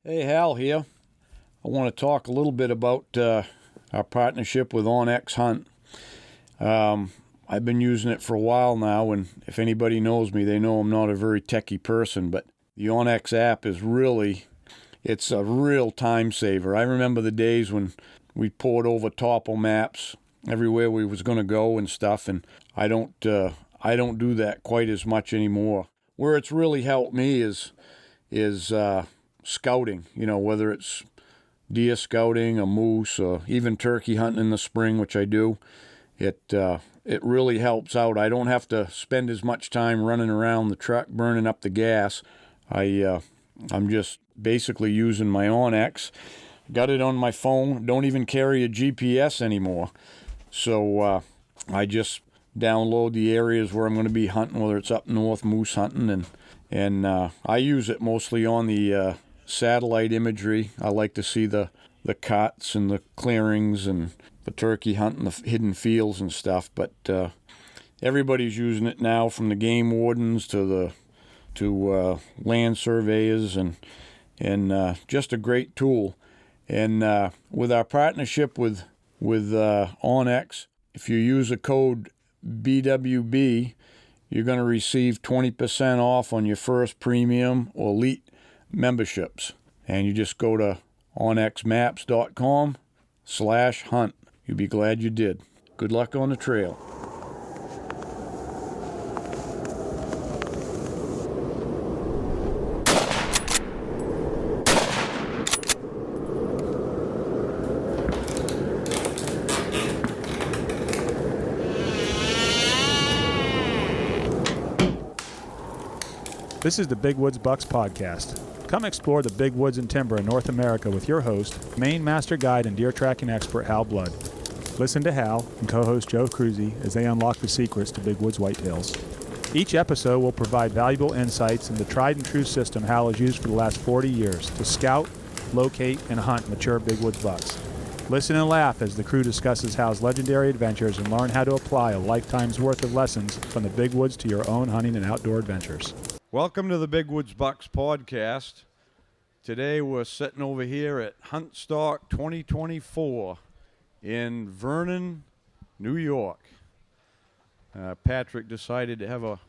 Hey, Hal here. I want to talk a little bit about our partnership with OnX Hunt. I've been using it for a while now, and if anybody knows me, they know I'm not a very techie person, but the OnX app is it's a real time saver. I remember the days when we poured over topo maps everywhere we was going to go and stuff, and I don't do that quite as much anymore. Where it's really helped me is scouting, whether it's deer scouting, a moose, or even turkey hunting in the spring, which I do. It really helps out. I don't have to spend as much time running around the truck burning up the gas. I'm just basically using my OnX. Got it on my phone. Don't even carry a GPS anymore. So I just download the areas where I'm going to be hunting, whether it's up north moose hunting, and I use it mostly on the satellite imagery. I like to see the cuts and the clearings and the turkey hunting, the hidden fields and stuff. But everybody's using it now, from the game wardens to land surveyors, and just a great tool. And with our partnership with OnX, if you use a code BWB, you're going to receive 20% off on your first premium or elite memberships. And you just go to onxmaps.com/hunt. You'll be glad you did. Good luck on the trail. This is the Big Woods Bucks podcast. Come explore the big woods and timber in North America with your host, Maine master guide and deer tracking expert Hal Blood. Listen to Hal and co-host Joe Cruzy as they unlock the secrets to big woods whitetails. Each episode will provide valuable insights in the tried and true system Hal has used for the last 40 years to scout, locate, and hunt mature big woods bucks. Listen and laugh as the crew discusses Hal's legendary adventures and learn how to apply a lifetime's worth of lessons from the big woods to your own hunting and outdoor adventures. Welcome to the Big Woods Bucks podcast. Today we're sitting over here at Huntstock 2024 in Vernon, New York. Patrick decided to have a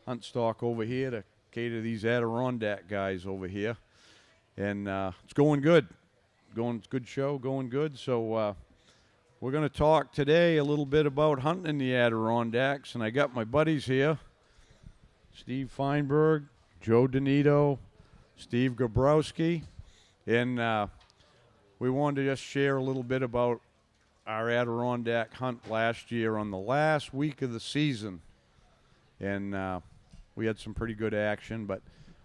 Huntstock over here to cater these Adirondack guys over here. And it's going good. Good show, going good. So we're going to talk today a little bit about hunting in the Adirondacks. And I got my buddies here. Steve Feinberg, Joe DiNitto, Steve Grabowski, and we wanted to just share a little bit about our Adirondack hunt last year on the last week of the season. And we had some pretty good action, but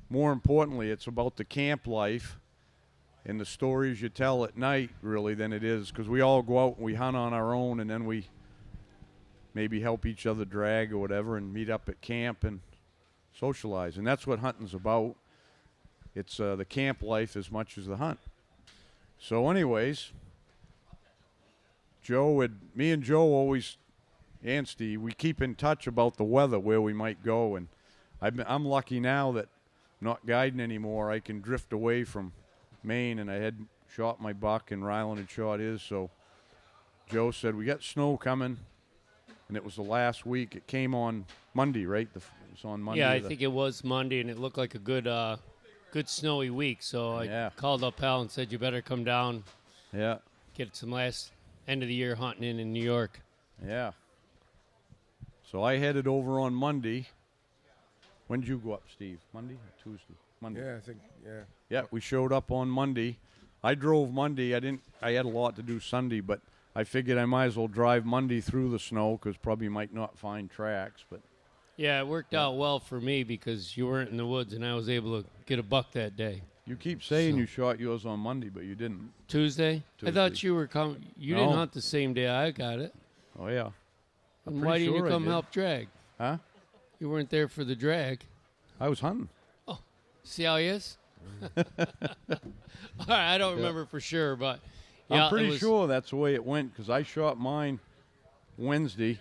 more importantly, it's about the camp life and the stories you tell at night, really, than it is, because we all go out and we hunt on our own, and then we maybe help each other drag or whatever and meet up at camp and socialize. And that's what hunting's about. It's the camp life as much as the hunt. So anyways, me and Joe always, and Steve, we keep in touch about the weather, where we might go. And I'm lucky now that I'm not guiding anymore. I can drift away from Maine, and I had shot my buck and Ryland had shot his. So Joe said, we got snow coming. And it was the last week. It came on Monday, right? It was on Monday. Yeah, I think it was Monday, and it looked like a good snowy week. So I called up Hal and said, you better come down. Yeah. Get some last end of the year hunting in New York. Yeah. So I headed over on Monday. When did you go up, Steve? Monday or Tuesday? Monday. Yeah, I think, yeah. Yeah, we showed up on Monday. I drove Monday. I had a lot to do Sunday, but I figured I might as well drive Monday through the snow because probably might not find tracks. But yeah, it worked out well for me because you weren't in the woods and I was able to get a buck that day. You keep saying you shot yours on Monday, but you didn't. Tuesday? I thought you were coming. You didn't hunt the same day I got it. Oh, yeah. And why didn't you come help drag? Huh? You weren't there for the drag. I was hunting. Oh, see how he is? All right, I don't remember for sure, but yeah, I'm pretty sure that's the way it went because I shot mine Wednesday.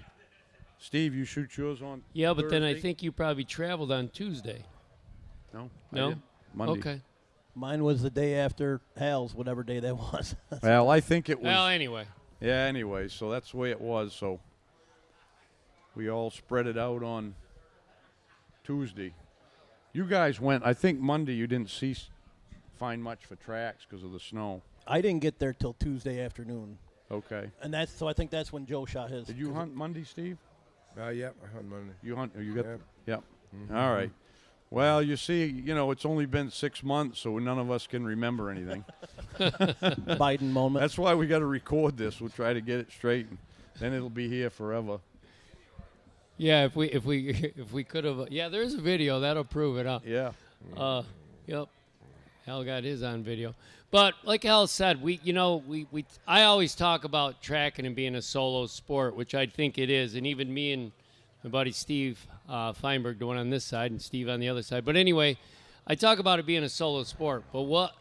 Steve, you shoot yours on Yeah, but Thursday? then I think you probably traveled on Tuesday. No. No? Monday. Okay. Mine was the day after Hal's, whatever day that was. Well, I think it was. Well, anyway. Yeah, anyway, so that's the way it was. So we all spread it out on Tuesday. You guys went, I think Monday you didn't find much for tracks because of the snow. I didn't get there till Tuesday afternoon. Okay. And so I think that's when Joe shot his. Did you hunt Monday, Steve? Yeah, I hunt Monday. You hunt? You got? Yep. Yep. Mm-hmm. All right. Well, you see, it's only been 6 months, so none of us can remember anything. Biden moment. That's why we got to record this. We'll try to get it straight, and then it'll be here forever. Yeah, if we could have. Yeah, there's a video that'll prove it. Yeah. Yep. Hal got his on video. But like Hal said, I always talk about tracking and being a solo sport, which I think it is, and even me and my buddy Steve Feinberg, the one on this side, and Steve on the other side. But anyway, I talk about it being a solo sport. But what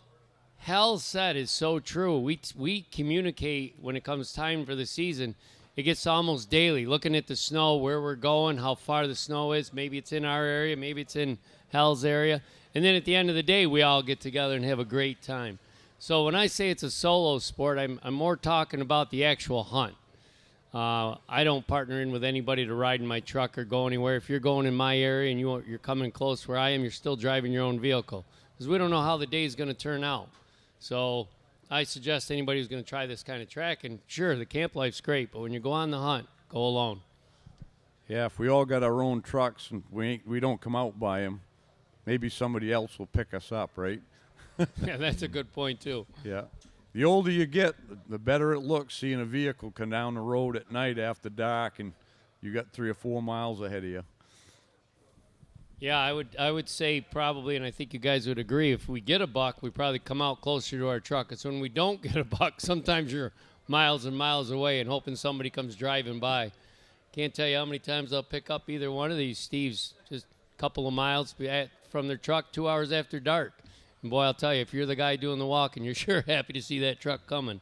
Hal said is so true. We communicate when it comes time for the season. It gets almost daily, looking at the snow, where we're going, how far the snow is. Maybe it's in our area, maybe it's in Hal's area. And then at the end of the day, we all get together and have a great time. So when I say it's a solo sport, I'm more talking about the actual hunt. I don't partner in with anybody to ride in my truck or go anywhere. If you're going in my area and you're coming close where I am, you're still driving your own vehicle because we don't know how the day is going to turn out. So I suggest anybody who's going to try this kind of track, and sure, the camp life's great, but when you go on the hunt, go alone. Yeah, if we all got our own trucks and we don't come out by them, maybe somebody else will pick us up, right? Yeah, that's a good point, too. Yeah. The older you get, the better it looks seeing a vehicle come down the road at night after dark and you got 3 or 4 miles ahead of you. Yeah, I would say probably, and I think you guys would agree, if we get a buck, we probably come out closer to our truck. It's when we don't get a buck, sometimes you're miles and miles away and hoping somebody comes driving by. Can't tell you how many times I'll pick up either one of these Steves just a couple of miles from their truck 2 hours after dark. And boy, I'll tell you, if you're the guy doing the walking, you're sure happy to see that truck coming.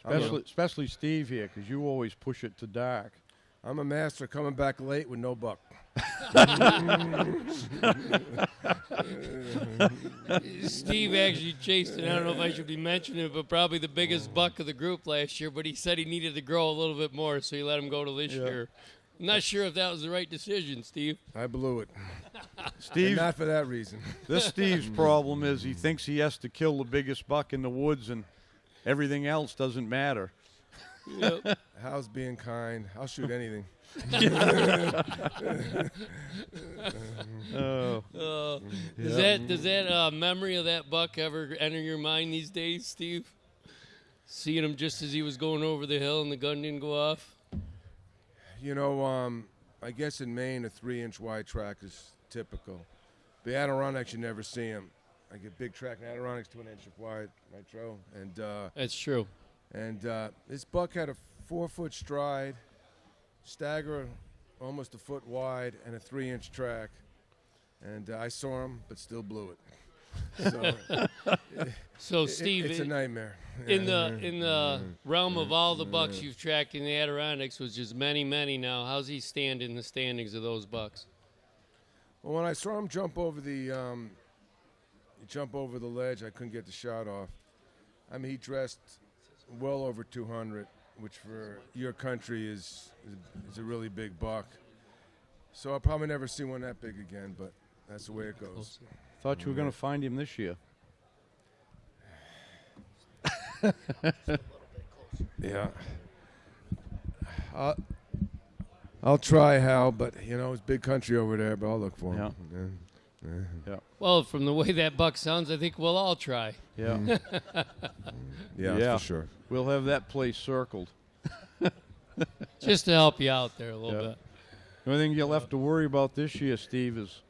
Especially Steve here, because you always push it to dark. I'm a master coming back late with no buck. Steve actually chased it. I don't know if I should be mentioning it, but probably the biggest buck of the group last year. But he said he needed to grow a little bit more, so he let him go to this year. I'm not sure if that was the right decision, Steve. I blew it. Steve, and not for that reason. This Steve's problem is he thinks he has to kill the biggest buck in the woods, and everything else doesn't matter. Yep. Hal's being kind. I'll shoot anything. Does that memory of that buck ever enter your mind these days, Steve? Seeing him just as he was going over the hill and the gun didn't go off? I guess in Maine, a 3-inch wide track is typical. The Adirondacks, you never see them. I get big track in Adirondacks, 2 inch wide nitro. And that's true. And this buck had a 4-foot stride, stagger almost a foot wide, and a 3-inch track. And I saw him, but still blew it. So Steve, it's a nightmare. In the realm of all the bucks you've tracked in the Adirondacks, which is many now, how's he stand in the standings of those bucks? Well, when I saw him jump over the ledge, I couldn't get the shot off. I mean, he dressed well over 200, which for your country is a really big buck. So I'll probably never see one that big again, but that's the way it goes. Thought you were going to find him this year. Yeah. I'll try, Hal, but, it's big country over there, but I'll look for him. Yeah. Well, from the way that buck sounds, I think we'll all try. Yeah. Yeah, for sure. We'll have that place circled. Just to help you out there a little bit. The only thing you'll have to worry about this year, Steve, is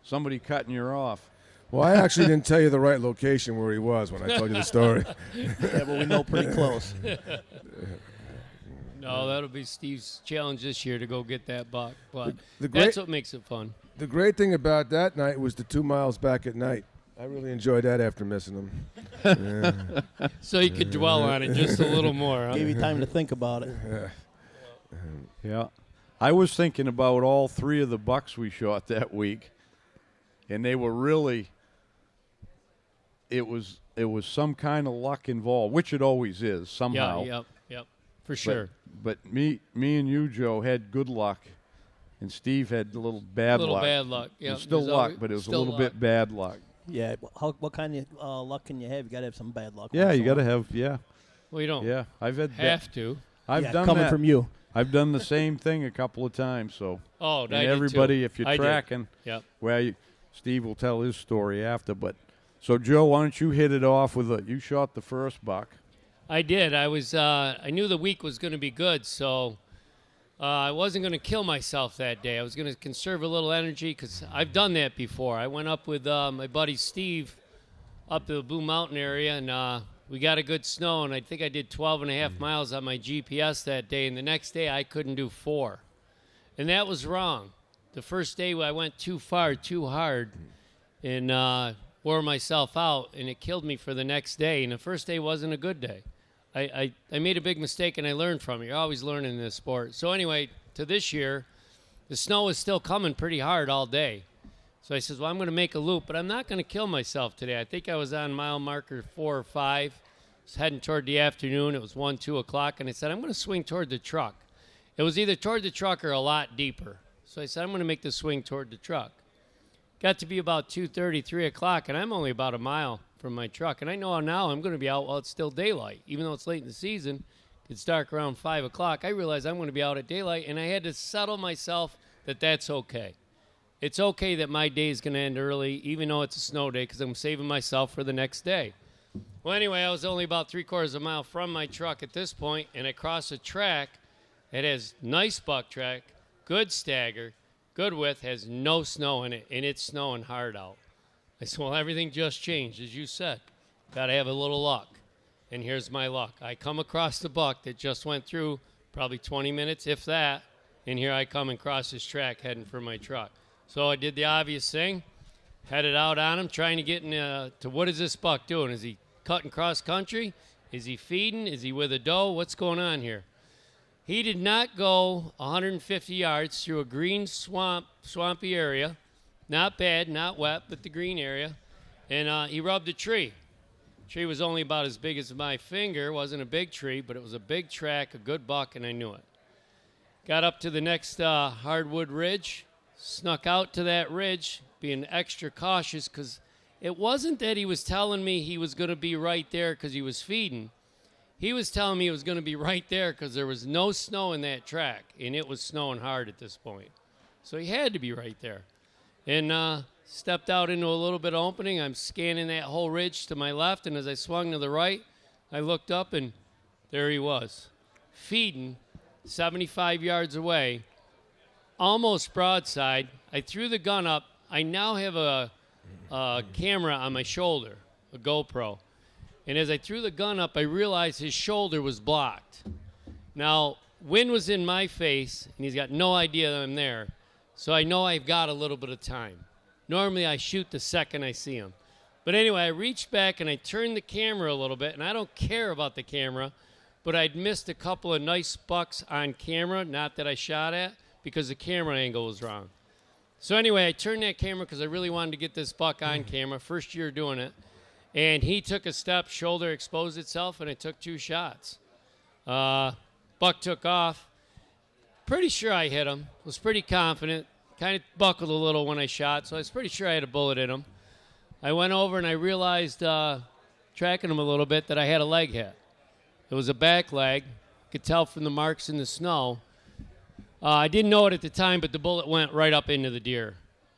somebody cutting you off. Well, I actually didn't tell you the right location where he was when I told you the story. Yeah, but we know pretty close. No, that'll be Steve's challenge this year to go get that buck. But The that's what makes it fun. The great thing about that night was the 2 miles back at night. I really enjoyed that after missing them. So you could dwell on it just a little more. Huh? Gave you time to think about it. Yeah. I was thinking about all 3 of the bucks we shot that week, and they were really it was some kind of luck involved, which it always is somehow. Yep, for sure. But me and you, Joe, had good luck, and Steve had a little bad luck. Bad luck. It Yeah, was still luck, but it was a little bit bad luck. Yeah. What kind of luck can you have? You got to have some bad luck. Yeah, once you in a got to while. have. Yeah, Well, you don't yeah. I've had. have to. I've Yeah, done coming that. from you. I've done the same thing a couple of times. So. Oh, And I did everybody, too. if you're I did. tracking, Yep. well, Steve will tell his story after. But so, Joe, why don't you hit it off with you shot the first buck? I did. I knew the week was going to be good, so I wasn't going to kill myself that day. I was going to conserve a little energy because I've done that before. I went up with my buddy Steve up to the Blue Mountain area, and we got a good snow, and I think I did 12 and a half miles on my GPS that day, and the next day I couldn't do 4. And that was wrong. The first day I went too far, too hard, and wore myself out, and it killed me for the next day, and the first day wasn't a good day. I made a big mistake, and I learned from it. You're always learning in this sport. So anyway, to this year, the snow was still coming pretty hard all day. So I says, well, I'm going to make a loop, but I'm not going to kill myself today. I think I was on mile marker 4 or 5. I was heading toward the afternoon. It was 1, 2 o'clock, and I said, I'm going to swing toward the truck. It was either toward the truck or a lot deeper. So I said, I'm going to make the swing toward the truck. Got to be about 2:30, 3 o'clock, and I'm only about a mile from my truck. And I know now I'm going to be out while it's still daylight. Even though it's late in the season, it's dark around 5 o'clock. I realize I'm going to be out at daylight, and I had to settle myself that that's okay. It's okay that my day is going to end early, even though it's a snow day, because I'm saving myself for the next day. Well, anyway, I was only about 3/4 of a mile from my truck at this point, and I crossed a track that has nice buck track, good stagger, good width, has no snow in it, and it's snowing hard out. I said, well, everything just changed, as you said. Got to have a little luck. And here's my luck. I come across the buck that just went through probably 20 minutes, if that, and here I come and cross this track heading for my truck. So I did the obvious thing, headed out on him, trying to get to what is this buck doing? Is he cutting cross country? Is he feeding? Is he with a doe? What's going on here? He did not go 150 yards through a green swampy area. Not bad, not wet, but the green area. And he rubbed a tree. The tree was only about as big as my finger. It wasn't a big tree, but it was a big track, a good buck, and I knew it. Got up to the next hardwood ridge, snuck out to that ridge, being extra cautious because it wasn't that he was telling me he was going to be right there because he was feeding. He was telling me it was going to be right there because there was no snow in that track, and it was snowing hard at this point. So he had to be right there. And stepped out into a little bit of opening. I'm scanning that whole ridge to my left, and as I swung to the right, I looked up, and there he was, feeding 75 yards away, almost broadside. I threw the gun up. I now have a camera on my shoulder, a GoPro. And as I threw the gun up, I realized his shoulder was blocked. Now, wind was in my face, and he's got no idea that I'm there. So I know I've got a little bit of time. Normally, I shoot the second I see him. But anyway, I reached back, and I turned the camera a little bit, and I don't care about the camera, but I'd missed a couple of nice bucks on camera, not that I shot at, because the camera angle was wrong. So anyway, I turned that camera because I really wanted to get this buck on camera, first year doing it. And he took a step, shoulder exposed itself, and I took 2 shots. Buck took off. Pretty sure I hit him. Was pretty confident. Kind of buckled a little when I shot, so I was pretty sure I had a bullet in him. I went over and I realized, tracking him a little bit, that I had a leg hit. It was a back leg. Could tell from the marks in the snow. I didn't know it at the time, but the bullet went right up into the deer.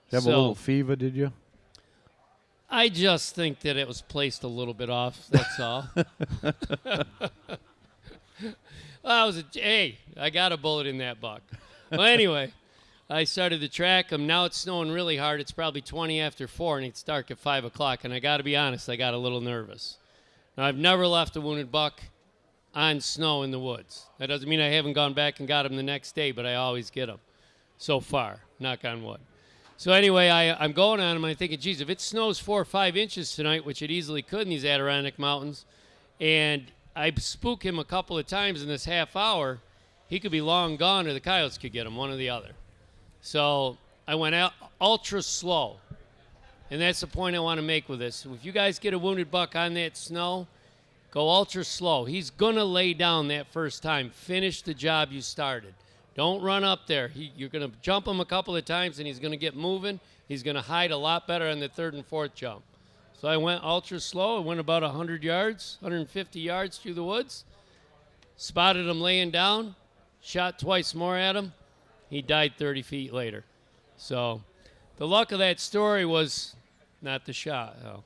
You have a little fever, did you? I just think that it was placed a little bit off, that's all. Hey, I got a bullet in that buck. Well, anyway, I started to track him. Now it's snowing really hard. It's probably 20 after 4, and it's dark at 5 o'clock. And I got to be honest, I got a little nervous. Now, I've never left a wounded buck on snow in the woods. That doesn't mean I haven't gone back and got him the next day, but I always get him. So far, knock on wood. So anyway, I'm going on him, and I'm thinking, geez, if it snows 4 or 5 inches tonight, which it easily could in these Adirondack Mountains, and I spook him a couple of times in this half hour, he could be long gone or the coyotes could get him, one or the other. So I went out ultra slow. And that's the point I want to make with this. If you guys get a wounded buck on that snow, go ultra slow. He's going to lay down that first time. Finish the job you started. Don't run up there. You're going to jump him a couple of times, and he's going to get moving. He's going to hide a lot better on the third and fourth jump. So I went ultra slow. I went about 100 yards, 150 yards through the woods. Spotted him laying down. Shot twice more at him. He died 30 feet later. So the luck of that story was not the shot. No.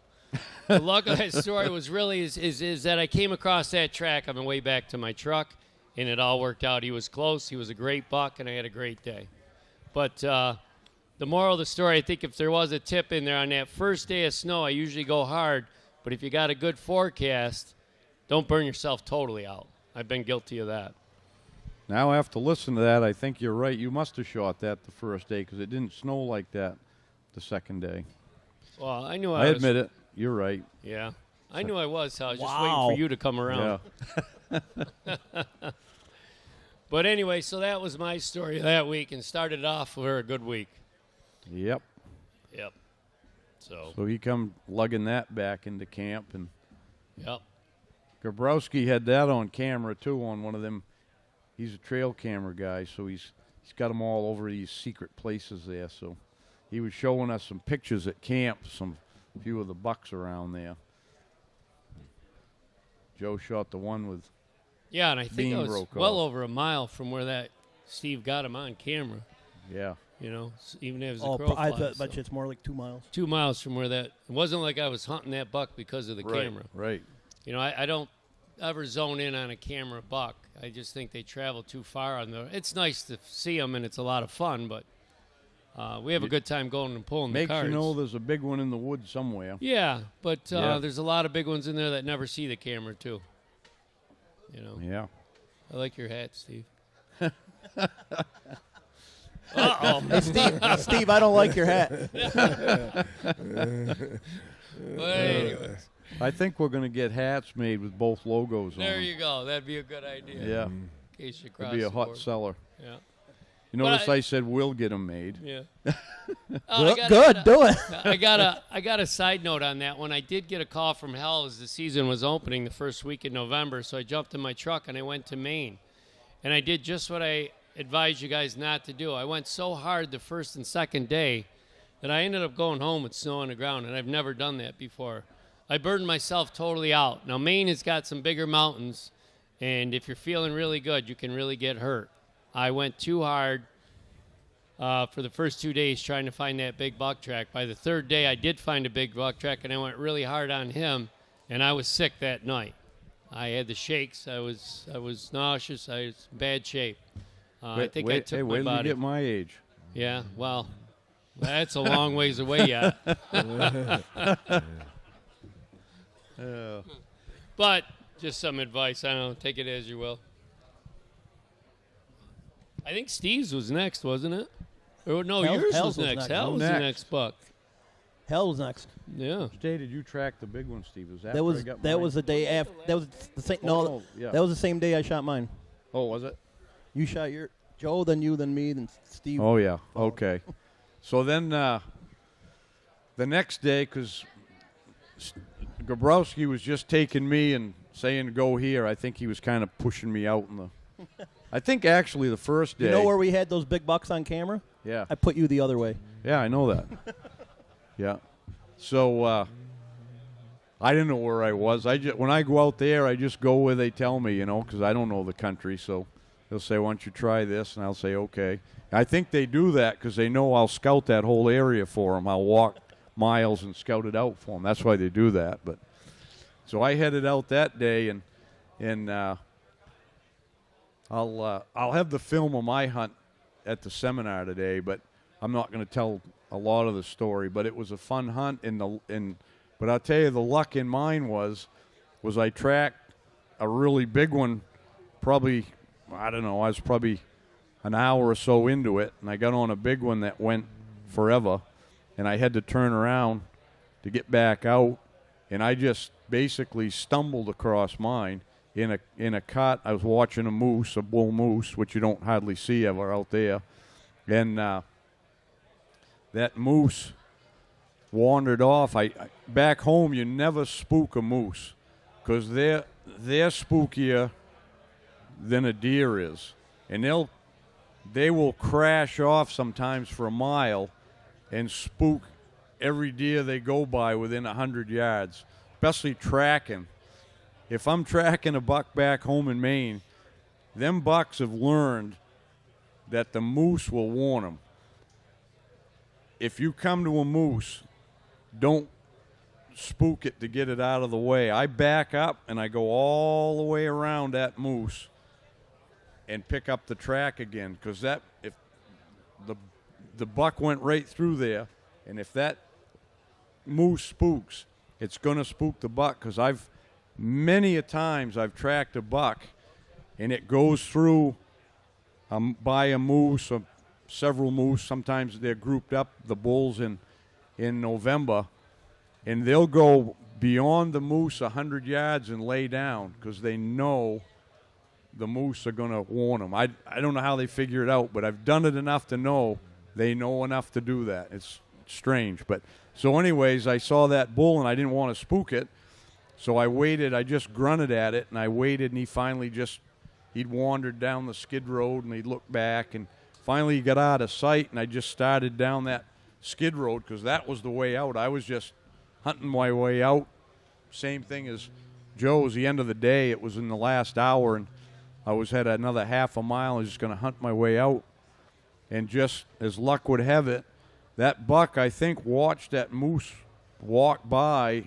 The luck of that story was really is that I came across that track on the way back to my truck, and it all worked out. He was close. He was a great buck, and I had a great day. But the moral of the story, I think if there was a tip in there on that first day of snow, I usually go hard. But if you got a good forecast, don't burn yourself totally out. I've been guilty of that. Now, after listening to that, I think you're right. You must have shot that the first day because it didn't snow like that the second day. Well, I knew I admit it. You're right. Yeah. I knew I was. I was just Wow. waiting for you to come around. Yeah. But anyway, so that was my story of that week and started off for a good week. Yep. Yep. So, So he come lugging that back into camp, and yep. Grabowski had that on camera too on one of them. He's a trail camera guy, so he's got them all over these secret places there. So he was showing us some pictures at camp, a few of the bucks around there. Joe shot the one with Yeah, and I think beam it was broke well off. over a mile from where that Steve got him on camera. Yeah. You know, even as a Oh, crow I flies. bet you it's more like 2 miles. 2 miles from where that. It wasn't like I was hunting that buck because of the camera. Right. You know, I don't ever zone in on a camera buck. I just think they travel too far on the. It's nice to see them and it's a lot of fun, but we have a good time going and pulling the Makes cards. you know there's a big one in the woods somewhere. Yeah, but Yeah. there's a lot of big ones in there that never see the camera too. You know, Yeah. I like your hat, Steve. Uh-oh. Hey, Steve, I don't like your hat. But anyways, I think we're going to get hats made with both logos on there them. you go. That'd be a good idea. Yeah. In case you cross It'd be a the hot board. seller. Yeah. You But notice I said we'll get them made. Yeah. Good, do it. I got a side note on that one. I did get a call from Hal as the season was opening the first week in November, so I jumped in my truck and I went to Maine. And I did just what I advised you guys not to do. I went so hard the first and second day that I ended up going home with snow on the ground, and I've never done that before. I burdened myself totally out. Now, Maine has got some bigger mountains, and if you're feeling really good, you can really get hurt. I went too hard for the first 2 days trying to find that big buck track. By the third day, I did find a big buck track, and I went really hard on him, and I was sick that night. I had the shakes. I was nauseous. I was in bad shape. I think I took hey, my wait till you body. get my age. Yeah, well, that's a long ways away yet. But just some advice. I don't know. Take it as you will. I think Steve's was next, wasn't it? Or no, yours Hal's was was next. next. Hal I'm was the next. next buck. Hell's next. Yeah. Which day did you track the big one, Steve? Was that That where I was got that mine? was the day after. That was the same. Oh, No, no, yeah. that was the same day I shot mine. Oh, was it? You shot your Joe, then you, then me, then Steve. Oh, yeah. Okay. So then the next day, because Grabowski was just taking me and saying to go here, I think he was kind of pushing me out in the. I think actually the first day. You know where we had those big bucks on camera? Yeah. I put you the other way. Yeah, I know that. Yeah. So I didn't know where I was. When I go out there, I just go where they tell me, you know, because I don't know the country. So they'll say, why don't you try this? And I'll say, okay. I think they do that because they know I'll scout that whole area for them. I'll walk miles and scout it out for them. That's why they do that. But so I headed out that day, and I'll have the film of my hunt at the seminar today, but I'm not going to tell a lot of the story. But it was a fun hunt, but I'll tell you the luck in mine was I tracked a really big one. Probably, I don't know, I was probably an hour or so into it, and I got on a big one that went forever, and I had to turn around to get back out, and I just basically stumbled across mine in a cut. I was watching a moose, a bull moose, which you don't hardly see ever out there, and that moose wandered off. Back home, you never spook a moose because they're spookier than a deer is, and they will crash off sometimes for a mile and spook every deer they go by within 100 yards, especially tracking. If I'm tracking a buck back home in Maine, them bucks have learned that the moose will warn them. If you come to a moose, don't spook it to get it out of the way. I back up and I go all the way around that moose and pick up the track again, because if the buck went right through there, and if that moose spooks, it's going to spook the buck, because many a times I've tracked a buck and it goes through by a moose or several moose. Sometimes they're grouped up, the bulls in November, and they'll go beyond the moose 100 yards and lay down because they know the moose are going to warn them. I don't know how they figure it out, but I've done it enough to know they know enough to do that. It's strange. But so anyways, I saw that bull and I didn't want to spook it, so I waited. I just grunted at it and I waited, and he finally he'd wandered down the skid road and he'd look back, and finally he got out of sight, and I just started down that skid road because that was the way out. I was just hunting my way out. Same thing as Joe. It was the end of the day. It was in the last hour, and I had another half a mile. I was just going to hunt my way out. And just as luck would have it, that buck, I think, watched that moose walk by,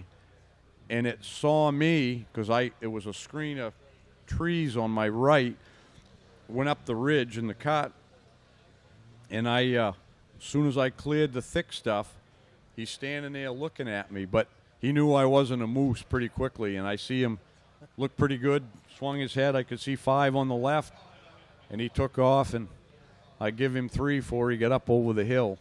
and it saw me because it was a screen of trees on my right, went up the ridge in the cut, and as soon as I cleared the thick stuff, he's standing there looking at me. But he knew I wasn't a moose pretty quickly, and I see him look pretty good, swung his head. I could see 5 on the left, and he took off, and I give him 3 before he got up over the hill.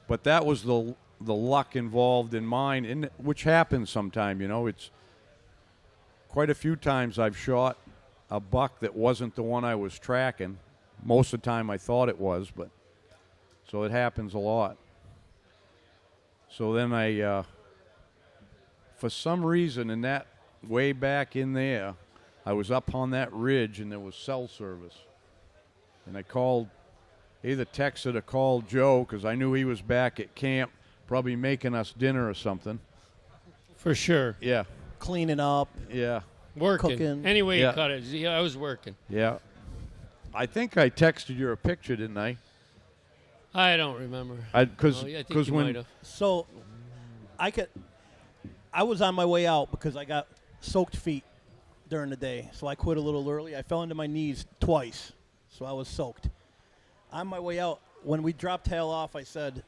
But that was the luck involved in mine, which happens sometime, It's quite a few times I've shot a buck that wasn't the one I was tracking. Most of the time I thought it was, but so it happens a lot. So then I, for some reason, in that way back in there, I was up on that ridge and there was cell service. And I either texted or called Joe because I knew he was back at camp, probably making us dinner or something. For sure. Yeah. Cleaning up. Yeah. Working. Cooking. Anyway, you cut it. Yeah, I was working. Yeah. I think I texted you a picture, didn't I? I don't remember. Because I think you might have. So, I was on my way out because I got soaked feet during the day, so I quit a little early. I fell into my knees twice, so I was soaked. On my way out, when we dropped Hal off, I said,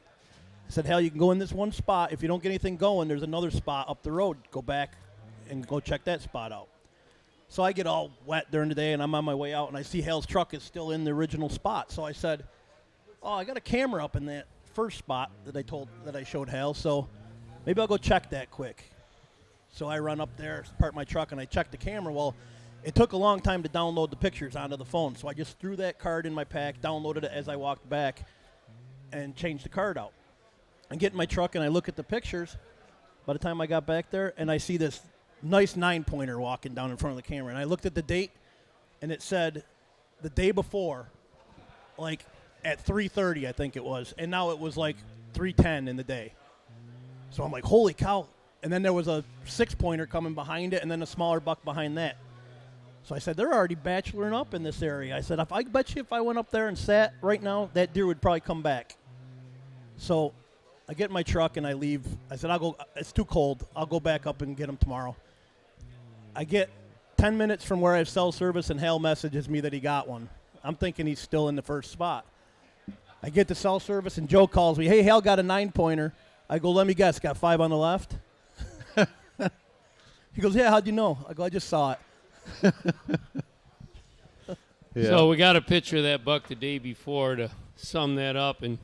Hal, you can go in this one spot. If you don't get anything going, there's another spot up the road. Go back and go check that spot out. So I get all wet during the day, and I'm on my way out, and I see Hal's truck is still in the original spot. So I said, I got a camera up in that first spot that I showed Hal, so maybe I'll go check that quick. So I run up there, park my truck, and I check the camera. Well, it took a long time to download the pictures onto the phone, so I just threw that card in my pack, downloaded it as I walked back, and changed the card out. I get in my truck, and I look at the pictures. By the time I got back there, and I see this nice 9-pointer walking down in front of the camera, and I looked at the date, and it said the day before, like at 3:30, I think it was, and now it was like 3:10 in the day. So I'm like, holy cow. And then there was a 6-pointer coming behind it, and then a smaller buck behind that. So I said, they're already bacheloring up in this area. I said, I bet you if I went up there and sat right now, that deer would probably come back. So I get in my truck and I leave. I said, it's too cold. I'll go back up and get him tomorrow. I get 10 minutes from where I have cell service, and Hal messages me that he got one. I'm thinking he's still in the first spot. I get to cell service, and Joe calls me, hey, Hal got a 9-pointer. I go, let me guess, got 5 on the left? He goes, yeah, how'd you know? I go, I just saw it. Yeah. So we got a picture of that buck the day before to sum that up, and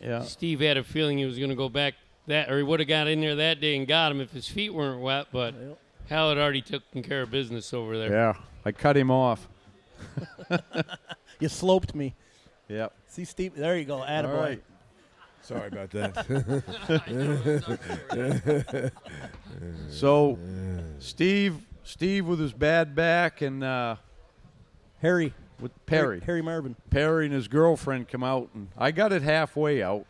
Yeah. Steve had a feeling he was going to go back or he would have got in there that day and got him if his feet weren't wet, but Hal had already taken care of business over there. Yeah. I cut him off. You sloped me. Yep. See, Steve, there you go, attaboy. All right. Sorry about that. So, Steve with his bad back and Harry. with Perry. Harry Marvin. Perry and his girlfriend come out, and I got it halfway out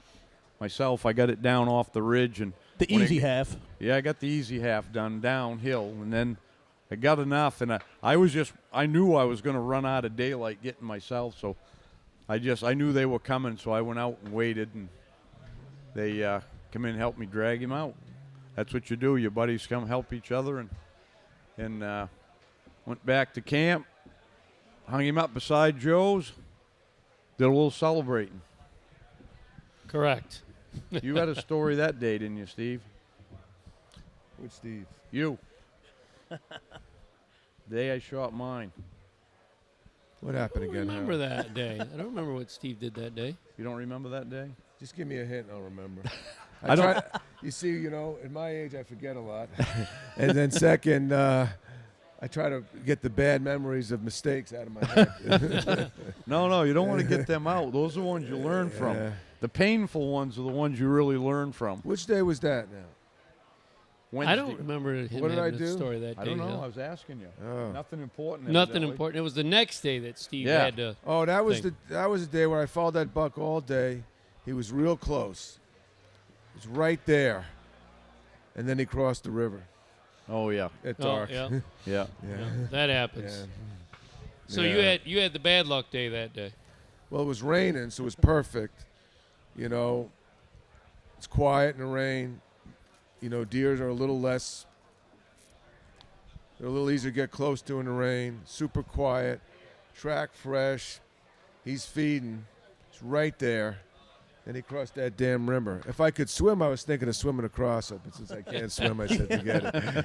myself. I got it down off the ridge. And The easy half. Yeah, I got the easy half done downhill, and then I got enough, and I knew I was going to run out of daylight getting myself, so I knew they were coming, so I went out and waited, and they come in and helped me drag him out. That's what you do. Your buddies come help each other, and went back to camp, hung him up beside Joe's, did a little celebrating. Correct. You had a story that day, didn't you, Steve? With Steve. You. Day I shot mine. What happened I don't again? remember Hal? that day. I don't remember what Steve did that day. You don't remember that day? Just give me a hint and I'll remember. I don't- You see, at my age, I forget a lot. And then second, I try to get the bad memories of mistakes out of my head. No, you don't want to get them out. Those are the ones you learn from. Yeah. The painful ones are the ones you really learn from. Which day was that now? Wednesday. I don't remember him What did I having a do? story that day. I don't know. Hal. I was asking you. Oh. Nothing important. Nothing evidently. important. It was the next day that Steve Yeah. had to. Oh, that was thing. the day where I followed that buck all day. He was real close. He was right there. And then he crossed the river Oh yeah, at Oh, dark. yeah. yeah. Yeah. Yeah, that happens. Yeah. So Yeah. you had the bad luck day that day. Well, it was raining, so it was perfect. It's quiet in the rain. Deers are a little less. They're a little easier to get close to in the rain. Super quiet. Track fresh. He's feeding. It's right there. Then he crossed that damn river. If I could swim, I was thinking of swimming across it, but since I can't swim, I said forget it.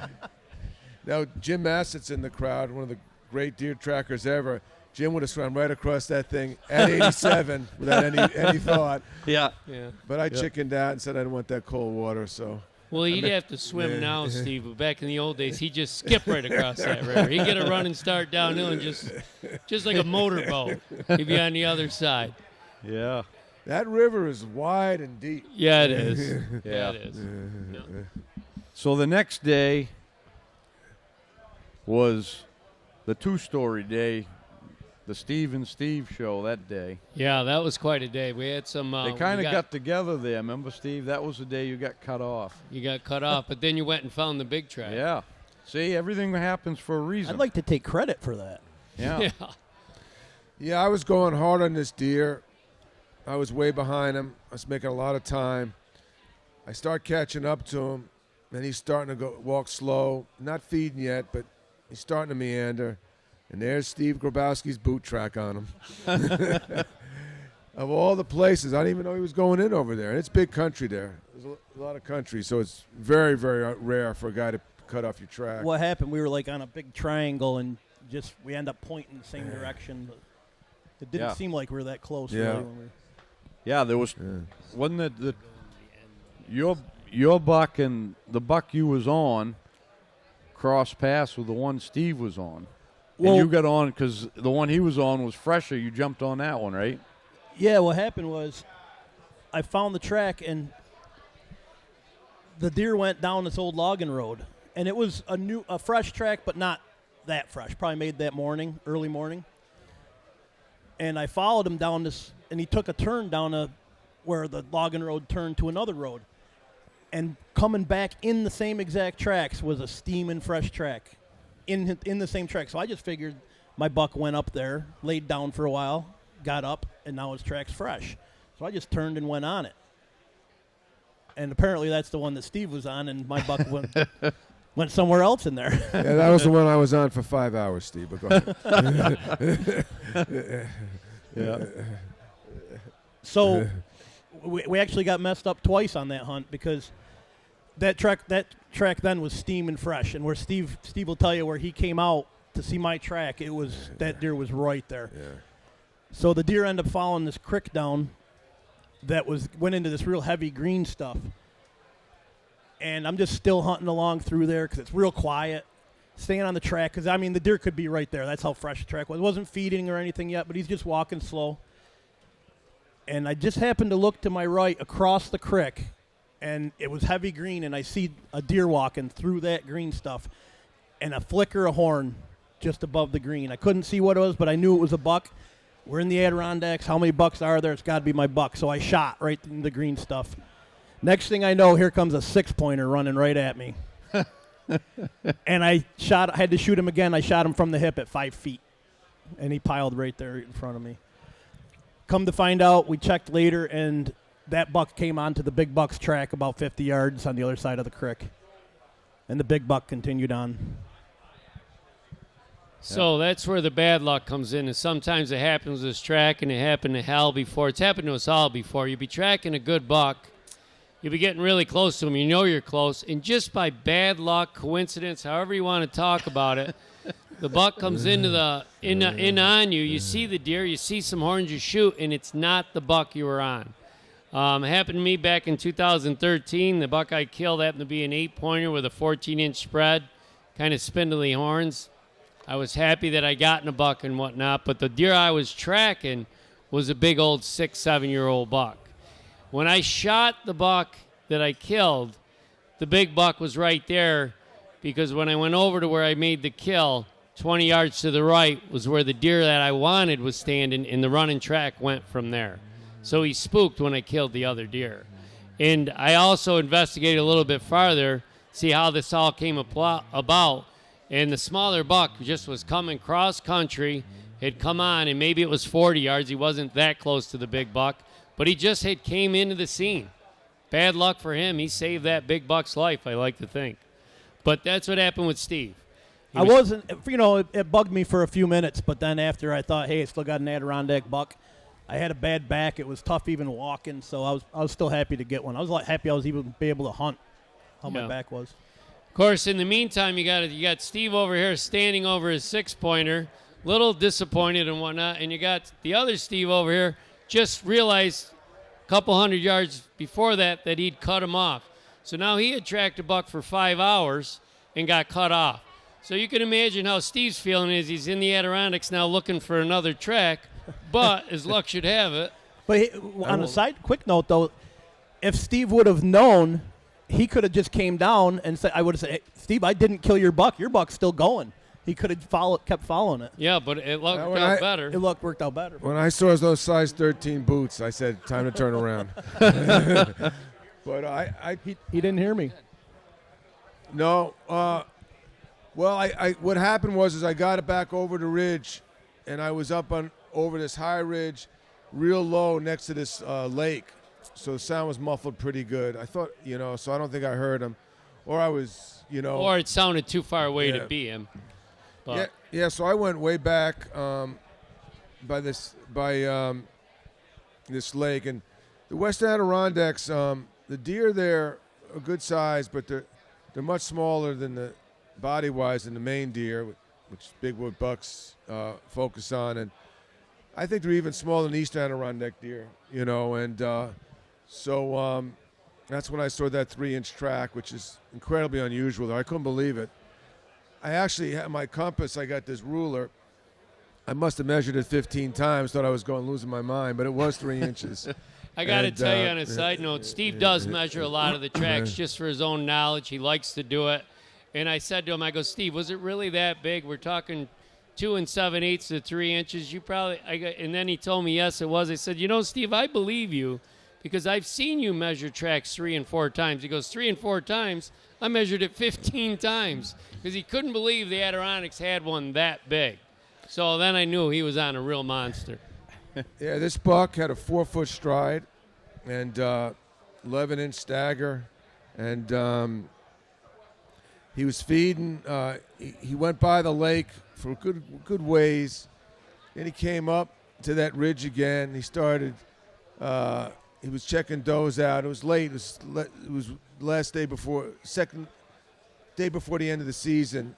Now, Jim Massett's in the crowd, one of the great deer trackers ever. Jim would have swum right across that thing at 87 without any thought. Yeah. Yeah. But I chickened out and said I didn't want that cold water, so. Well, he'd have to swim now, Steve. But back in the old days, he'd just skip right across that river. He'd get a running start downhill and just like a motorboat, he'd be on the other side. Yeah. That river is wide and deep. Yeah, it is. Yeah. It is. Yeah. So the next day was the two-story day, the Steve and Steve show that day. Yeah, that was quite a day. We had some. They kind of got together there. Remember, Steve? That was the day you got cut off. You got cut off, but then you went and found the big track. Yeah. See, everything happens for a reason. I'd like to take credit for that. Yeah. Yeah. Yeah, I was going hard on this deer. I was way behind him. I was making a lot of time. I start catching up to him, and he's starting to walk slow. Not feeding yet, but he's starting to meander. And there's Steve Grabowski's boot track on him. Of all the places, I didn't even know he was going in over there. And it's big country there. There's a lot of country, so it's very, very rare for a guy to cut off your track. What happened? We were like on a big triangle and we end up pointing the same direction. But it didn't Yeah. seem like we were that close. Yeah. Really, when we were. Yeah, there was wasn't it your buck and the buck you was on cross paths with the one Steve was on. Well- And you got on because the one he was on was fresher. You jumped on that one, right? Yeah, what happened was I found the track and the deer went down this old logging road. And it was a fresh track, but not that fresh. Probably made that morning, early morning. And I followed him down this, and he took a turn down where the logging road turned to another road. And coming back in the same exact tracks was a steaming fresh track in the same track. So I just figured my buck went up there, laid down for a while, got up, and now his track's fresh. So I just turned and went on it. And apparently that's the one that Steve was on, and my buck went somewhere else in there. Yeah, that was the one I was on for 5 hours, Steve. But go ahead. Yeah. So we actually got messed up twice on that hunt because that track then was steaming fresh, and where Steve will tell you where he came out to see my track, that deer was right there. Yeah. So the deer ended up following this creek down that went into this real heavy green stuff. And I'm just still hunting along through there because it's real quiet, staying on the track because, the deer could be right there. That's how fresh the track was. It wasn't feeding or anything yet, but he's just walking slow. And I just happened to look to my right across the creek, and it was heavy green, and I see a deer walking through that green stuff, and a flicker of horn just above the green. I couldn't see what it was, but I knew it was a buck. We're in the Adirondacks. How many bucks are there? It's got to be my buck. So I shot right in the green stuff. Next thing I know, here comes a 6-pointer running right at me. And I had to shoot him again. I shot him from the hip at 5 feet, and he piled right there in front of me. Come to find out, we checked later, and that buck came onto the big buck's track about 50 yards on the other side of the creek. And the big buck continued on. So that's where the bad luck comes in, and sometimes it happens with this track, and it happened to Hal before. It's happened to us all before. You'll be tracking a good buck. You'll be getting really close to him. You know you're close, and just by bad luck, coincidence, however you want to talk about it, the buck comes in on you. You see the deer, you see some horns, you shoot, and it's not the buck you were on. It happened to me back in 2013. The buck I killed happened to be an 8-pointer with a 14-inch spread, kind of spindly horns. I was happy that I got in a buck and whatnot, but the deer I was tracking was a big old 6, 7-year-old buck. When I shot the buck that I killed, the big buck was right there, because when I went over to where I made the kill, 20 yards to the right was where the deer that I wanted was standing, and the running track went from there. So he spooked when I killed the other deer. And I also investigated a little bit farther, see how this all came about. And the smaller buck just was coming cross country, had come on, and maybe it was 40 yards. He wasn't that close to the big buck, but he just had came into the scene. Bad luck for him. He saved that big buck's life, I like to think. But that's what happened with Steve. It bugged me for a few minutes, but then after I thought, hey, I still got an Adirondack buck. I had a bad back. It was tough even walking, so I was still happy to get one. I was happy I was even be able to hunt how my back was. Of course, in the meantime, you got Steve over here standing over his 6-pointer, little disappointed and whatnot, and you got the other Steve over here just realized a couple 100 yards before that he'd cut him off. So now he had tracked a buck for 5 hours and got cut off. So you can imagine how Steve's feeling is he's in the Adirondacks now looking for another track, but as luck should have it. But on a quick note, though, if Steve would have known, he could have just came down and said, I would have said, hey, Steve, I didn't kill your buck. Your buck's still going. He could have kept following it. Yeah, but it worked out better. Worked out better. When I saw those size 13 boots, I said, time to turn around. But he didn't hear me. No. What happened was I got it back over the ridge, and I was up over this high ridge, real low next to this lake. So the sound was muffled pretty good. I thought, so I don't think I heard him. Or I was, Or it sounded too far away to be him. But. Yeah, so I went way back by this lake. And the West Adirondacks, the deer there are good size, but they're much smaller than the body-wise than the main deer, which big wood bucks focus on. And I think they're even smaller than East Adirondack deer, and so that's when I saw that 3-inch track, which is incredibly unusual. I couldn't believe it. I actually had my compass. I got this ruler. I must have measured it 15 times, thought I was losing my mind, but it was 3 inches. I got to tell you on a side note, Steve does measure a lot of the tracks just for his own knowledge. He likes to do it. And I said to him, I go, Steve, was it really that big? We're talking 2 7/8 to 3 inches. And then he told me, yes, it was. I said, Steve, I believe you because I've seen you measure tracks 3 and 4 times. He goes, 3 and 4 times? I measured it 15 times because he couldn't believe the Adirondacks had one that big. So then I knew he was on a real monster. Yeah, this buck had a 4-foot stride and 11-inch stagger, and he was feeding. He went by the lake for a good ways. Then he came up to that ridge again. He started. He was checking does out. It was late. It was second day before the end of the season,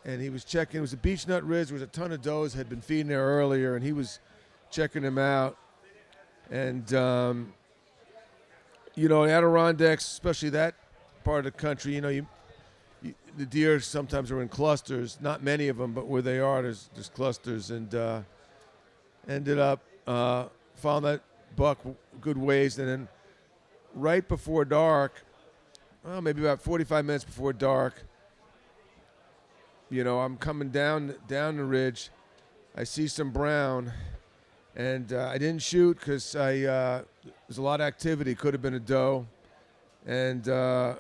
and he was checking. It was a beech nut ridge. There was a ton of does had been feeding there earlier, and he was checking them out. And Adirondacks, especially that part of the country, the deer sometimes are in clusters. Not many of them, but where they are, there's clusters. And ended up found that buck good ways, and then right before dark, well, maybe about 45 minutes before dark, I'm coming down the ridge. I see some brown, and I didn't shoot because there's a lot of activity. Could have been a doe, and by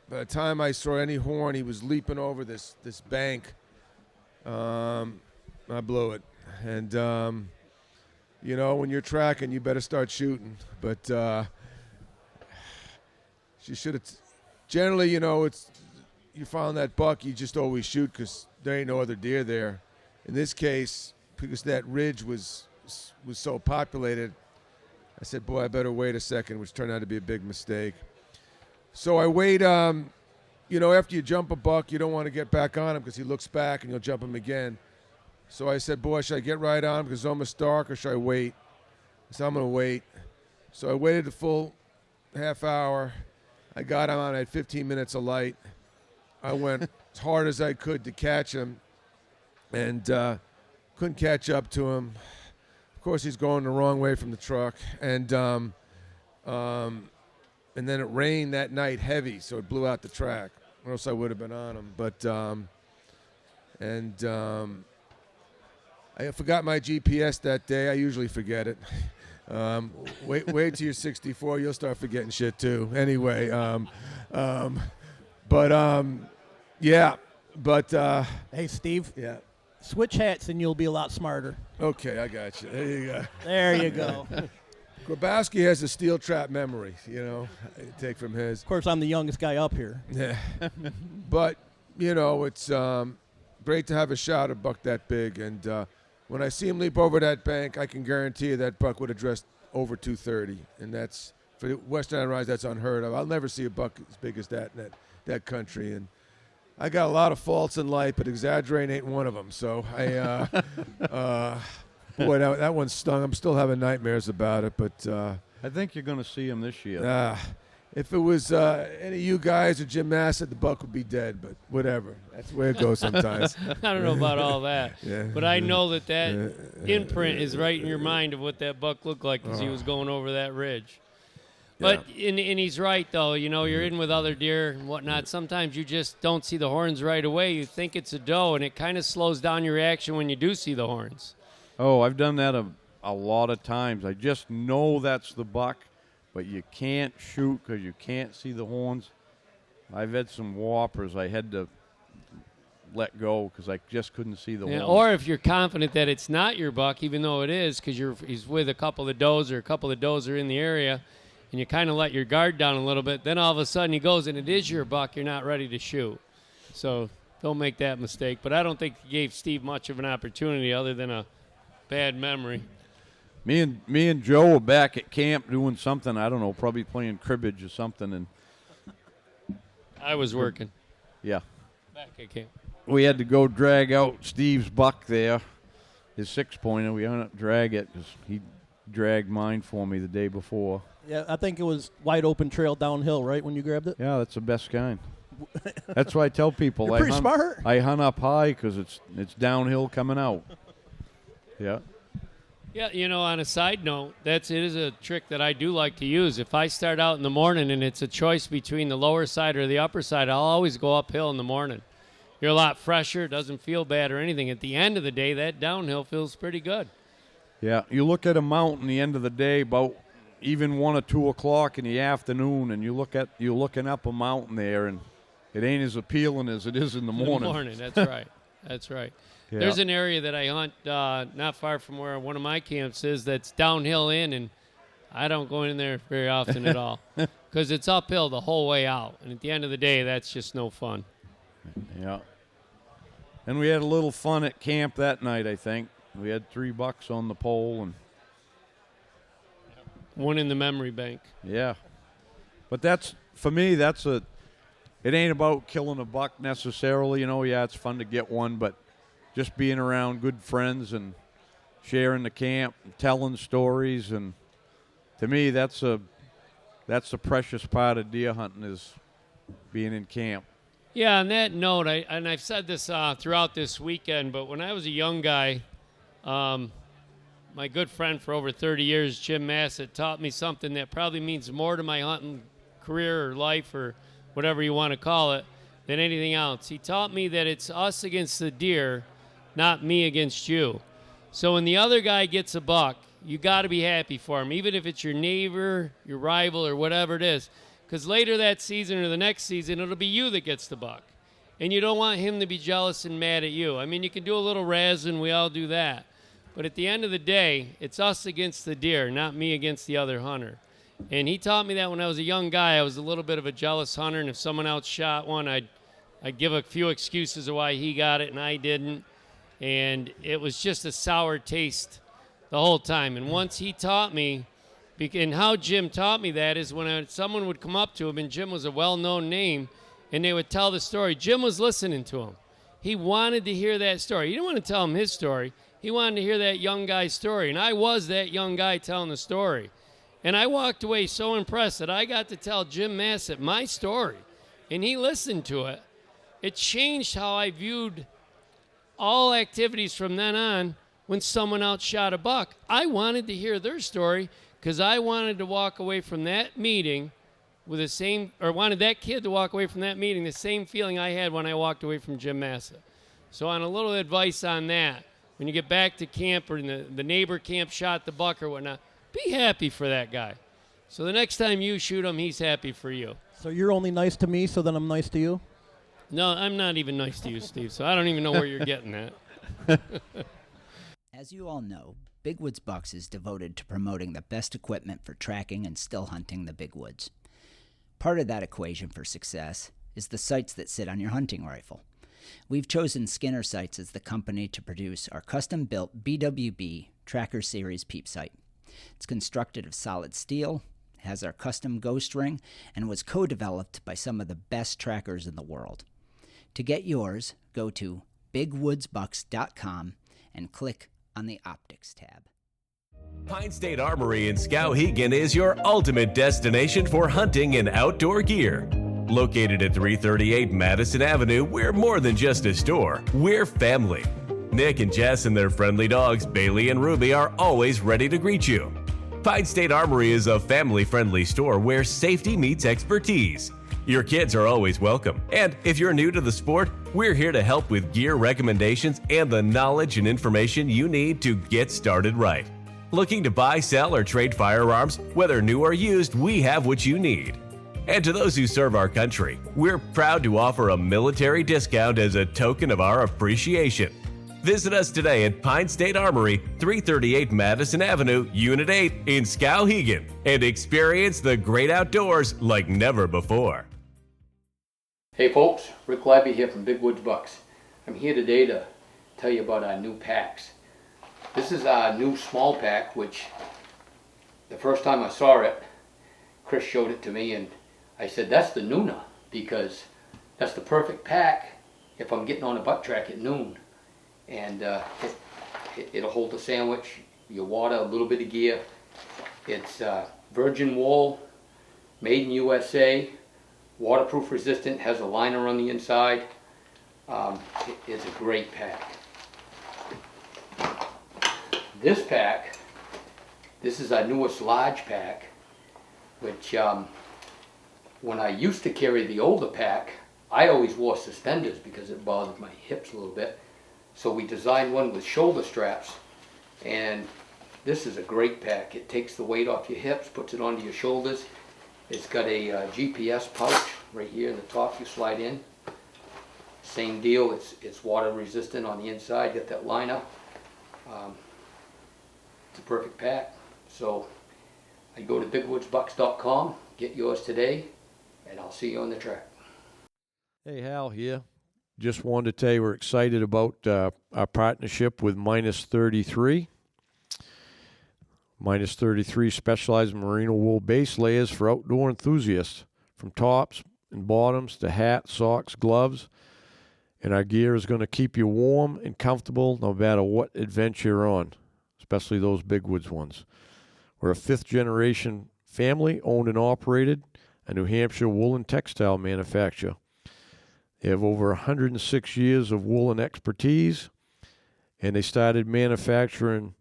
the time I saw any horn, he was leaping over this bank. I blew it, and when you're tracking, you better start shooting. But she should have. Generally, it's you found that buck, you just always shoot because there ain't no other deer there. In this case, because that ridge was so populated, I said, boy, I better wait a second, which turned out to be a big mistake. So I wait. After you jump a buck, you don't want to get back on him because he looks back and you'll jump him again. So I said, boy, should I get right on him because it's almost dark, or should I wait? So I'm going to wait. So I waited a full half hour. I got him on. I had 15 minutes of light. I went as hard as I could to catch him, and couldn't catch up to him. Of course, he's going the wrong way from the truck, and then it rained that night heavy, so it blew out the track. Or else I would have been on him. But I forgot my GPS that day. I usually forget it. Wait till you're 64, you'll start forgetting shit too. Anyway, yeah. But Hey, Steve. yeah. Switch hats and you'll be a lot smarter. Okay, I got you. There you go. There you go. Grabowski has a steel trap memory, I take from his. Of course, I'm the youngest guy up here. Yeah. But, it's great to have a shot at a buck that big. And when I see him leap over that bank, I can guarantee you that buck would have dressed over 230. And that's, for the Western Adirondacks, that's unheard of. I'll never see a buck as big as that in that country. And I got a lot of faults in life, but exaggerating ain't one of them. So boy, that one stung. I'm still having nightmares about it. But I think you're going to see him this year. if it was any of you guys or Jim Massett, the buck would be dead. But whatever. That's the way it goes sometimes. I don't know about all that. Yeah. But I know that imprint is right in your mind of what that buck looked like as he was going over that ridge. But and he's right, though. You're in with other deer and whatnot. Sometimes you just don't see the horns right away. You think it's a doe, and it kind of slows down your reaction when you do see the horns. Oh, I've done that a lot of times. I just know that's the buck, but you can't shoot because you can't see the horns. I've had some whoppers I had to let go because I just couldn't see the horns. Or if you're confident that it's not your buck, even though it is, because he's with a couple of does or a couple of does are in the area, and you kind of let your guard down a little bit, then all of a sudden he goes and it is your buck, you're not ready to shoot. So don't make that mistake. But I don't think he gave Steve much of an opportunity other than a bad memory. Me and Joe were back at camp doing something, I don't know, probably playing cribbage or something, and I was working. yeah. Back at camp. We had to go drag out Steve's buck there, his 6-pointer. We had to drag it because he dragged mine for me the day before. Yeah, I think it was wide open trail downhill, right, when you grabbed it? Yeah, that's the best kind. That's why I tell people You're pretty smart. I hunt up high because it's downhill coming out. Yeah. Yeah, on a side note, it is a trick that I do like to use. If I start out in the morning and it's a choice between the lower side or the upper side, I'll always go uphill in the morning. You're a lot fresher, doesn't feel bad or anything. At the end of the day, that downhill feels pretty good. Yeah, you look at a mountain the end of the day, about even 1 or 2 o'clock in the afternoon, and you're looking up a mountain there, and it ain't as appealing as it is in the morning. That's right. That's right. Yeah. There's an area that I hunt not far from where one of my camps is that's downhill in, and I don't go in there very often at all because it's uphill the whole way out. And at the end of the day, that's just no fun. Yeah. And we had a little fun at camp that night, I think. We had 3 bucks on the pole. And one in the memory bank. Yeah. But for me, it ain't about killing a buck necessarily. Yeah, it's fun to get one, but just being around good friends and sharing the camp, and telling stories, and to me, that's a precious part of deer hunting is being in camp. Yeah, on that note, I've said this throughout this weekend, but when I was a young guy, my good friend for over 30 years, Jim Massett, taught me something that probably means more to my hunting career or life or whatever you want to call it than anything else. He taught me that it's us against the deer, not me against you. So when the other guy gets a buck, you got to be happy for him, even if it's your neighbor, your rival, or whatever it is. Because later that season or the next season, it'll be you that gets the buck. And you don't want him to be jealous and mad at you. I mean, you can do a little razzing, we all do that. But at the end of the day, it's us against the deer, not me against the other hunter. And he taught me that when I was a young guy. I was a little bit of a jealous hunter, and if someone else shot one, I'd give a few excuses of why he got it and I didn't. And it was just a sour taste the whole time. And once he taught me, and how Jim taught me that is when someone would come up to him, and Jim was a well-known name, and they would tell the story. Jim was listening to him. He wanted to hear that story. He didn't want to tell him his story. He wanted to hear that young guy's story. And I was that young guy telling the story. And I walked away so impressed that I got to tell Jim Massett my story. And he listened to it. It changed how I viewed all activities from then on. When someone else shot a buck, I wanted to hear their story because I wanted to walk away from that meeting with the same, or wanted that kid to walk away from that meeting the same feeling I had when I walked away from Jim Massett. So on a little advice on that, when you get back to camp or the neighbor camp shot the buck or whatnot, be happy for that guy. So the next time you shoot him, he's happy for you. So you're only nice to me, so then I'm nice to you? No, I'm not even nice to you, Steve, so I don't even know where you're getting at. As you all know, Big Woods Bucks is devoted to promoting the best equipment for tracking and still hunting the big woods. Part of that equation for success is the sights that sit on your hunting rifle. We've chosen Skinner Sights as the company to produce our custom-built BWB Tracker Series peep sight. It's constructed of solid steel, has our custom ghost ring, and was co-developed by some of the best trackers in the world. To get yours, go to bigwoodsbucks.com and click on the Optics tab. Pine State Armory in Skowhegan is your ultimate destination for hunting and outdoor gear. Located at 338 Madison Avenue, we're more than just a store, we're family. Nick and Jess and their friendly dogs, Bailey and Ruby, are always ready to greet you. Pine State Armory is a family-friendly store where safety meets expertise. Your kids are always welcome, and if you're new to the sport, we're here to help with gear recommendations and the knowledge and information you need to get started right. Looking to buy, sell, or trade firearms, whether new or used, we have what you need. And to those who serve our country, we're proud to offer a military discount as a token of our appreciation. Visit us today at Pine State Armory, 338 Madison Avenue, Unit 8 in Skowhegan, and experience the great outdoors like never before. Hey folks, Rick Libby here from Big Woods Bucks. I'm here today to tell you about our new packs. This is our new small pack, which the first time I saw it, Chris showed it to me and I said, that's the nooner, because that's the perfect pack if I'm getting on a buck track at noon. And it'll hold the sandwich, your water, a little bit of gear. It's virgin wool, made in USA, waterproof resistant, has a liner on the inside. It's a great pack. This pack, this is our newest large pack, which when I used to carry the older pack, I always wore suspenders because it bothered my hips a little bit. So we designed one with shoulder straps, and this is a great pack. It takes the weight off your hips, puts it onto your shoulders. It's got a GPS pouch right here in the top you slide in. Same deal, it's water resistant on the inside, got that liner. It's a perfect pack. So I go to bigwoodsbucks.com, get yours today, and I'll see you on the track. Hey, Hal here. Just wanted to tell you we're excited about our partnership with Minus 33. Minus 33 specialized in merino wool base layers for outdoor enthusiasts, from tops and bottoms to hats, socks, gloves. And our gear is going to keep you warm and comfortable no matter what adventure you're on, especially those big woods ones. We're a fifth-generation family, owned and operated, a New Hampshire woolen textile manufacturer. They have over 106 years of woolen expertise, and they started manufacturing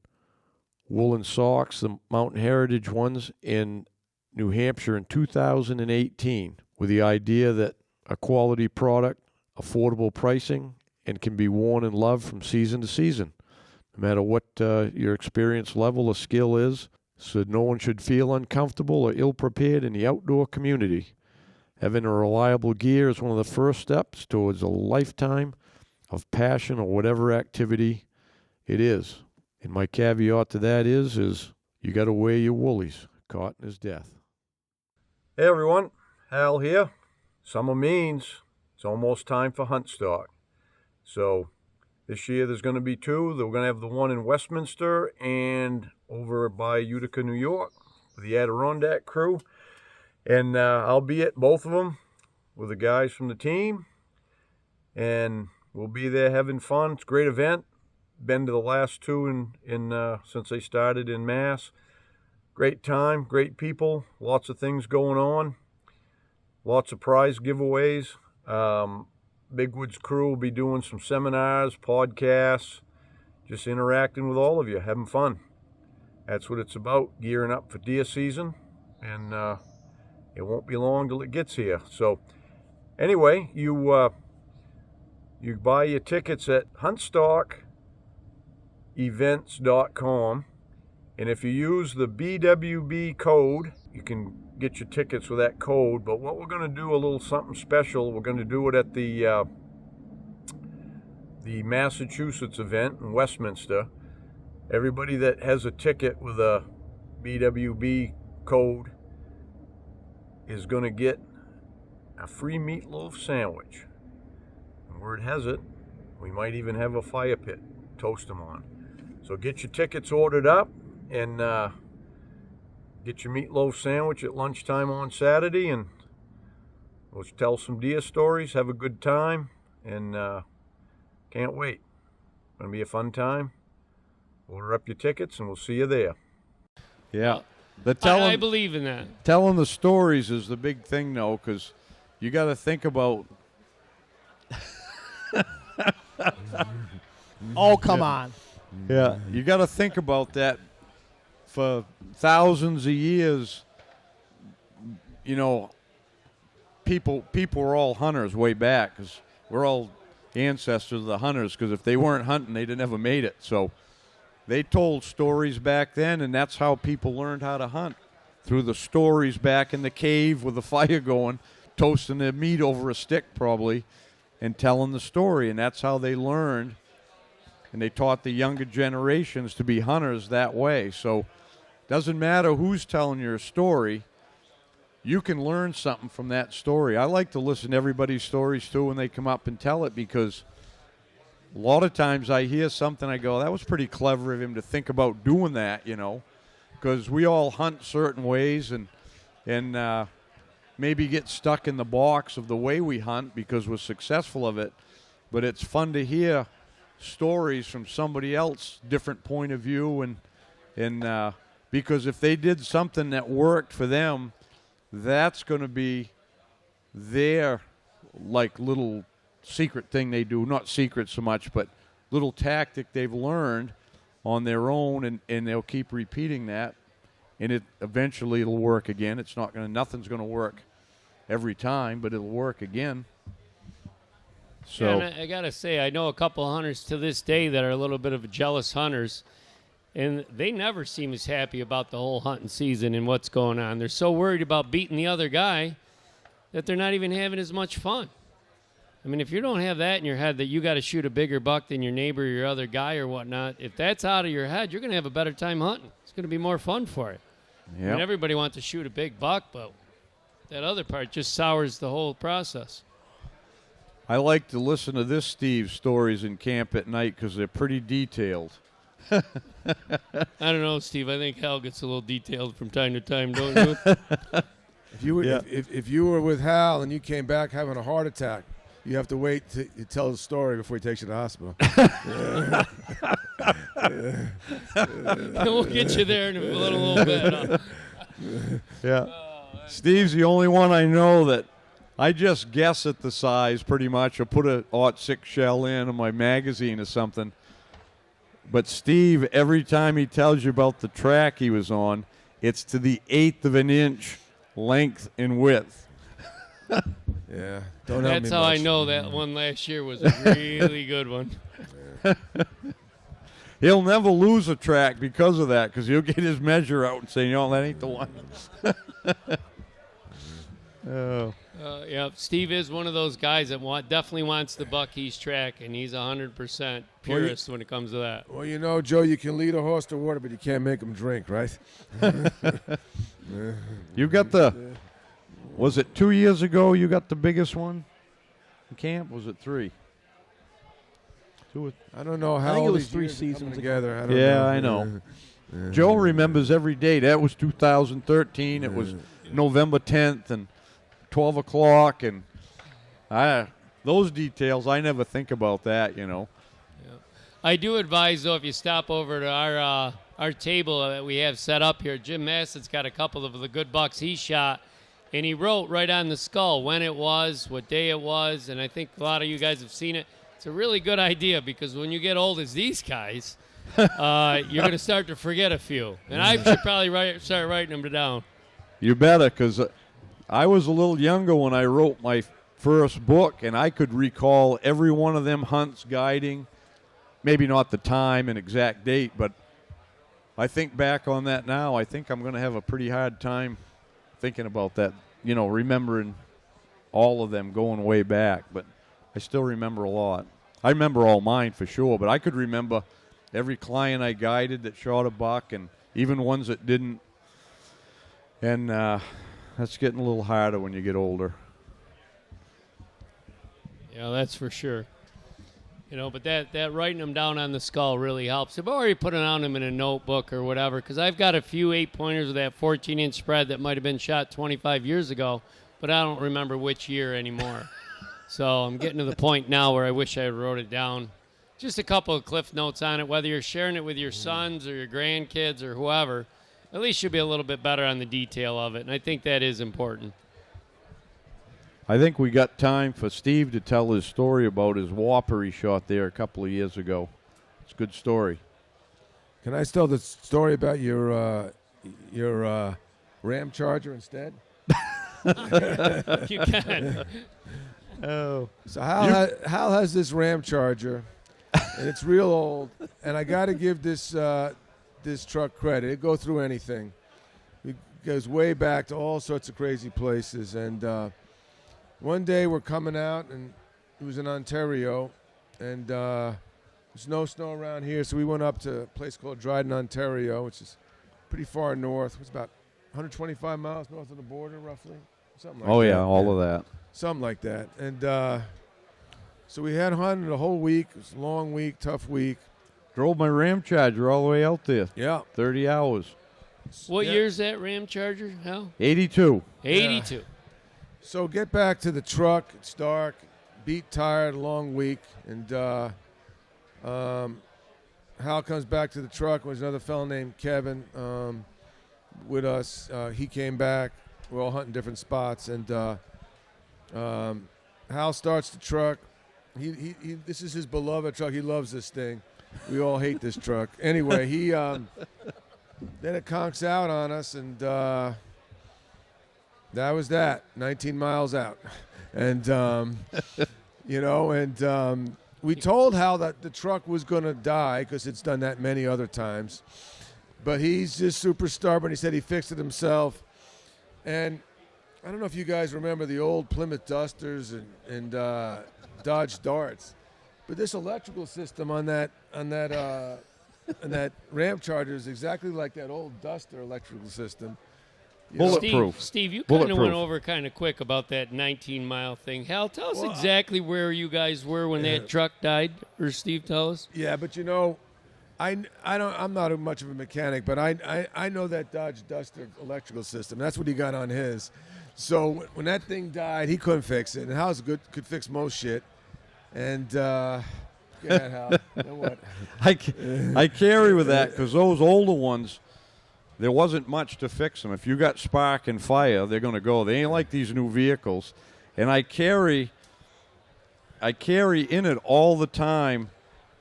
woolen socks, the Mountain Heritage ones, in New Hampshire in 2018 with the idea that a quality product, affordable pricing, and can be worn and loved from season to season, no matter what your experience level or skill is, so no one should feel uncomfortable or ill-prepared in the outdoor community. Having a reliable gear is one of the first steps towards a lifetime of passion or whatever activity it is. And my caveat to that is you got to wear your woolies. Cotton is death. Hey everyone, Hal here. Summer means it's almost time for Huntstock. So this year there's going to be two. We're going to have the one in Westminster and over by Utica, New York, with the Adirondack crew. And I'll be at both of them with the guys from the team. And we'll be there having fun. It's a great event. Been to the last two since they started in Mass. Great time, great people, lots of things going on, lots of prize giveaways. Big Woods crew will be doing some seminars, podcasts, just interacting with all of you, having fun. That's what it's about, gearing up for deer season, and it won't be long till it gets here. So anyway, you buy your tickets at HuntstockEvents.com. And if you use the BWB code, you can get your tickets with that code. But what we're going to do, a little something special, we're going to do it at the Massachusetts event in Westminster. Everybody that has a ticket with a BWB code is going to get a free meatloaf sandwich. And word has it, we might even have a fire pit, toast them on. So get your tickets ordered up. And get your meatloaf sandwich at lunchtime on Saturday, and we'll tell some deer stories, have a good time, and can't wait. It's going to be a fun time. Order up your tickets, and we'll see you there. Yeah. I believe in that. Telling the stories is the big thing, though, because you got to think about... Oh, come on. Yeah, you got to think about that. For thousands of years, you know, people were all hunters way back, because we're all ancestors of the hunters, because if they weren't hunting, they'd have never made it. So they told stories back then, and that's how people learned how to hunt, through the stories back in the cave with the fire going, toasting their meat over a stick probably, and telling the story, and that's how they learned. And they taught the younger generations to be hunters that way. So doesn't matter who's telling your story, you can learn something from that story. I like to listen to everybody's stories too when they come up and tell it, because a lot of times I hear something, I go, that was pretty clever of him to think about doing that, you know, because we all hunt certain ways and maybe get stuck in the box of the way we hunt because we're successful of it. But it's fun to hear stories from somebody else, different point of view, and because if they did something that worked for them, that's going to be their like little secret thing they do. Not secret so much, but little tactic they've learned on their own, and they'll keep repeating that, and it eventually it'll work again. Nothing's going to work every time, but it'll work again. So yeah, and I got to say, I know a couple of hunters to this day that are a little bit of jealous hunters. And they never seem as happy about the whole hunting season and what's going on. They're so worried about beating the other guy that they're not even having as much fun. I mean, if you don't have that in your head that you got to shoot a bigger buck than your neighbor or your other guy or whatnot, if that's out of your head, you're going to have a better time hunting. It's going to be more fun for you. Yep. I mean, everybody wants to shoot a big buck, but that other part just sours the whole process. I like to listen to this Steve's stories in camp at night because they're pretty detailed. I don't know, Steve. I think Hal gets a little detailed from time to time, don't you? If you were with Hal and you came back having a heart attack, you have to wait to tell the story before he takes you to the hospital. We'll get you there in a little bit. Huh? Yeah. Steve's the only one I know that I just guess at the size pretty much. I'll put a .6 shell in my magazine or something. But Steve, every time he tells you about the track he was on, it's to the 1/8 of an inch length and width. Yeah. Don't help me That's how I much. know that one last year was a really good one. He'll never lose a track because of that, because he'll get his measure out and say, no, that ain't the one. Oh. Yeah, Steve is one of those guys that definitely wants the buck he's tracking. He's 100% purist when it comes to that. Well, you know, Joe, you can lead a horse to water, but you can't make him drink, right? You got was it 2 years ago you got the biggest one in camp? Was it 3? I don't know how think it all was these 3 years are coming seasons ago. together. I don't Yeah, know. I know. Joe remembers every day. That was 2013. It was November 10th and 12 o'clock. And those details, I never think about that, you know. Yeah. I do advise, though, if you stop over to our table that we have set up here, Jim Massett's got a couple of the good bucks he shot. And he wrote right on the skull when it was, what day it was. And I think a lot of you guys have seen it. It's a really good idea because when you get old as these guys, you're going to start to forget a few. And I should probably start writing them down. You better, because I was a little younger when I wrote my first book, and I could recall every one of them hunts guiding. Maybe not the time and exact date, but I think back on that now. I think I'm going to have a pretty hard time thinking about that, you know, remembering all of them going way back. But I still remember a lot. I remember all mine for sure, but I could remember every client I guided that shot a buck and even ones that didn't. And that's getting a little harder when you get older. Yeah, that's for sure. You know, but that writing them down on the skull really helps. I've already put it on them in a notebook or whatever, because I've got a few 8-pointers with that 14-inch spread that might have been shot 25 years ago, but I don't remember which year anymore. So I'm getting to the point now where I wish I wrote it down. Just a couple of cliff notes on it, whether you're sharing it with your sons or your grandkids or whoever, at least you'll be a little bit better on the detail of it, and I think that is important. I think we got time for Steve to tell his story about his whopper he shot there a couple of years ago. It's a good story. Can I tell the story about your Ram Charger instead? You can. Oh. So Hal has this Ram Charger, and it's real old. And I got to give this truck credit. It go through anything. It goes way back to all sorts of crazy places. And one day we're coming out, and it was in Ontario, and there's no snow around here, so we went up to a place called Dryden, Ontario, which is pretty far north. It's about 125 miles north of the border, roughly. Something like that. Oh, yeah, all of that. Something like that. And so we had hunted a whole week. It was a long week, tough week. Drove my Ram Charger all the way out there. Yeah. 30 hours. What Yeah. year's that Ram Charger, Hal? 82. 82. So get back to the truck. It's dark, beat, tired, long week. And Hal comes back to the truck. There's another fellow named Kevin with us. He came back. We're all hunting different spots. And Hal starts the truck. He this is his beloved truck. He loves this thing. We all hate this truck. Anyway, he then it conks out on us, and that was that. 19 miles out, and we told Hal that the truck was going to die because it's done that many other times, but he's just super stubborn. He said he fixed it himself, and I don't know if you guys remember the old Plymouth Dusters and Dodge Darts, but this electrical system on that Ram Charger is exactly like that old Duster electrical system. You know? Bulletproof. Steve, you kind of Bulletproof. went over kind of quick about that 19-mile thing. Hal, tell us exactly where you guys were when that truck died, or Steve, tell us. Yeah, but you know, I'm not much of a mechanic, but I know that Dodge Duster electrical system. That's what he got on his. So when that thing died, he couldn't fix it, and Hal's could fix most shit. And yeah, Hal, you know what? I carry with that because those older ones, there wasn't much to fix them. If you got spark and fire, they're going to go. They ain't like these new vehicles. And I carry in it all the time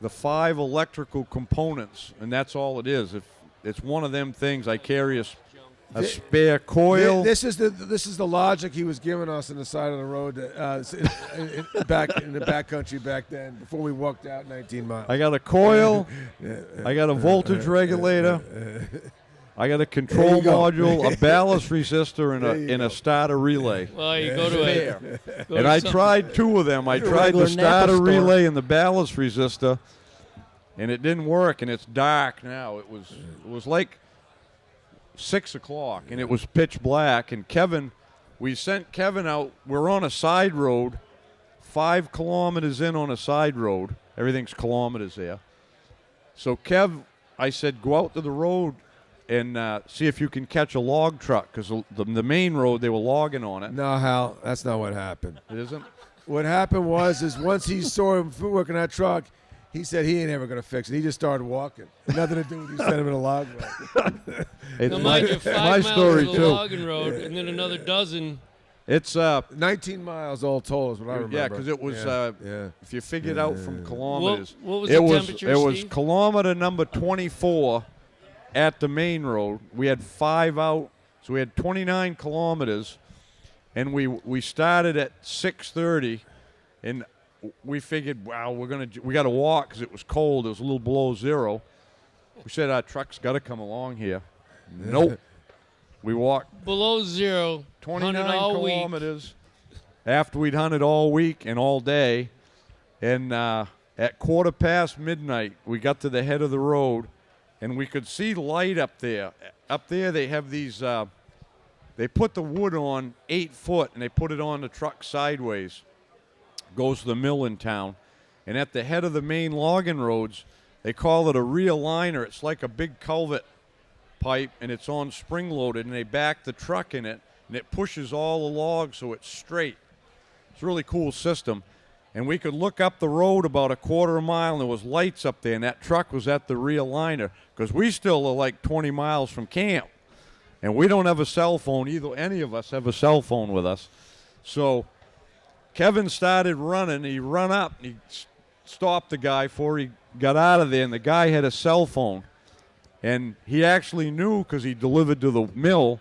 the 5 electrical components, and that's all it is. If it's one of them things, I carry a spare coil. This is the logic he was giving us on the side of the road back in the backcountry back then, before we walked out 19 miles. I got a coil. I got a voltage regulator. I got a control module, a ballast resistor, and a starter relay. Well, you go to And I tried 2 of them. I tried the starter relay and the ballast resistor, and it didn't work. And it's dark now. It was like 6 o'clock, and it was pitch black. And we sent Kevin out. We're on a side road, 5 kilometers in on a side road. Everything's kilometers there. So I said, go out to the road and see if you can catch a log truck, because the main road, they were logging on it. No, Hal, that's not what happened. It isn't? What happened was once he saw him working that truck, he said he ain't ever going to fix it. He just started walking. Nothing to do with you sent him in a log road. Now, mind you, 5 miles story, of the logging road, and then another dozen. It's 19 miles all told is what I remember. Yeah, because it was, if you figured out from kilometers. What was the temperature, It was Steve? kilometer number 24 at the main road. We had 5 out, so we had 29 kilometers, and we started at 6:30, and we figured, wow, we got to walk because it was cold. It was a little below zero. We said our truck's got to come along here. Nope. We walked below zero, 29 all kilometers after we'd hunted all week and all day. And at midnight, we got to the head of the road, and we could see light up there. Up there they have these, they put the wood on 8 foot, and they put it on the truck sideways. Goes to the mill in town. And at the head of the main logging roads, they call it a realigner. It's like a big culvert pipe, and it's on spring-loaded, and they back the truck in it, and it pushes all the logs so it's straight. It's a really cool system. And we could look up the road about a quarter of a mile, and there was lights up there, and that truck was at the realigner, because we still are like 20 miles from camp. And we don't have a cell phone either. Any of us have a cell phone with us. So Kevin started running. He run up, and he stopped the guy before he got out of there, and the guy had a cell phone. And he actually knew, because he delivered to the mill,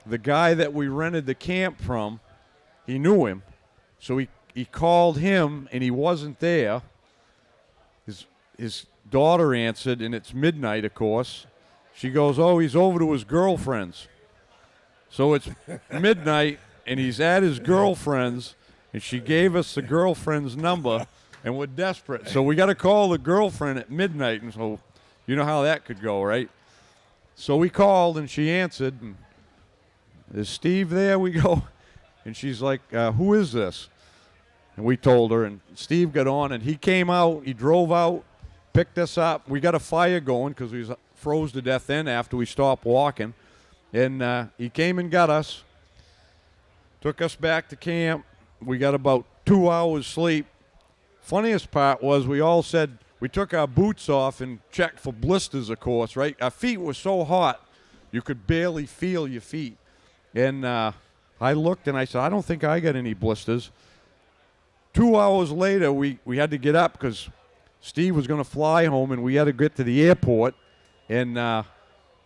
the guy that we rented the camp from, he knew him. So he called him, and he wasn't there. His daughter answered, and it's midnight, of course. She goes, oh, he's over to his girlfriend's. So it's midnight, and he's at his girlfriend's, and she gave us the girlfriend's number, and we're desperate. So we got to call the girlfriend at midnight, and so you know how that could go, right? So we called, and she answered, and is Steve there? We go. And she's like, who is this? And we told her, and Steve got on, and he came out. He drove out, picked us up. We got a fire going because we froze to death then after we stopped walking. And he came and got us, took us back to camp. We got about 2 hours sleep. Funniest part was we all said, we took our boots off and checked for blisters, of course, right? Our feet were so hot, you could barely feel your feet. And I looked, and I said, I don't think I got any blisters. 2 hours later, we had to get up because Steve was going to fly home, and we had to get to the airport. And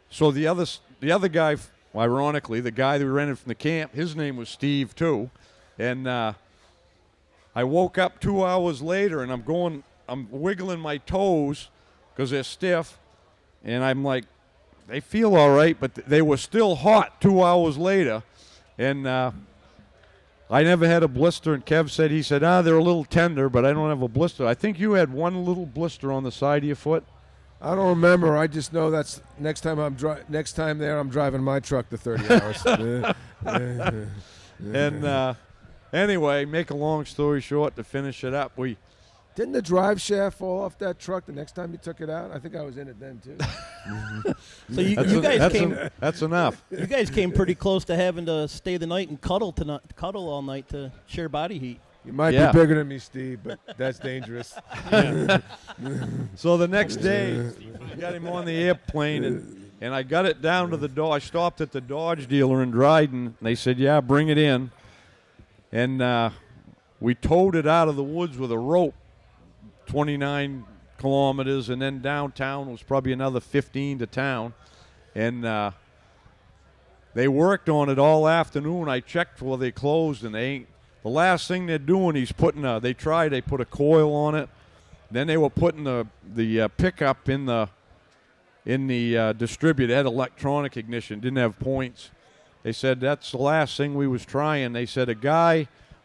so the other guy, ironically, the guy that we rented from the camp, his name was Steve, too. And I woke up 2 hours later, and I'm wiggling my toes because they're stiff, and I'm like, they feel all right, but they were still hot 2 hours later, and I never had a blister, and Kev said, they're a little tender, but I don't have a blister. I think you had one little blister on the side of your foot. I don't remember. I just know that's next time I'm driving my truck to 30 hours. And anyway, make a long story short, to finish it up, Didn't the drive shaft fall off that truck the next time you took it out? I think I was in it then, too. So you guys came. That's enough. You guys came pretty close to having to stay the night and cuddle all night to share body heat. You might be bigger than me, Steve, but that's dangerous. So the next day, I got him on the airplane, and I got it down to the Dodge. I stopped at the Dodge dealer in Dryden, and they said, yeah, bring it in. And we towed it out of the woods with a rope, 29 kilometers, and then downtown was probably another 15 to town. And they worked on it all afternoon. I checked before they closed, and they ain't. The last thing they're doing, they put a coil on it. Then they were putting the pickup in the distributor. It had electronic ignition, didn't have points. They said that's the last thing we was trying. They said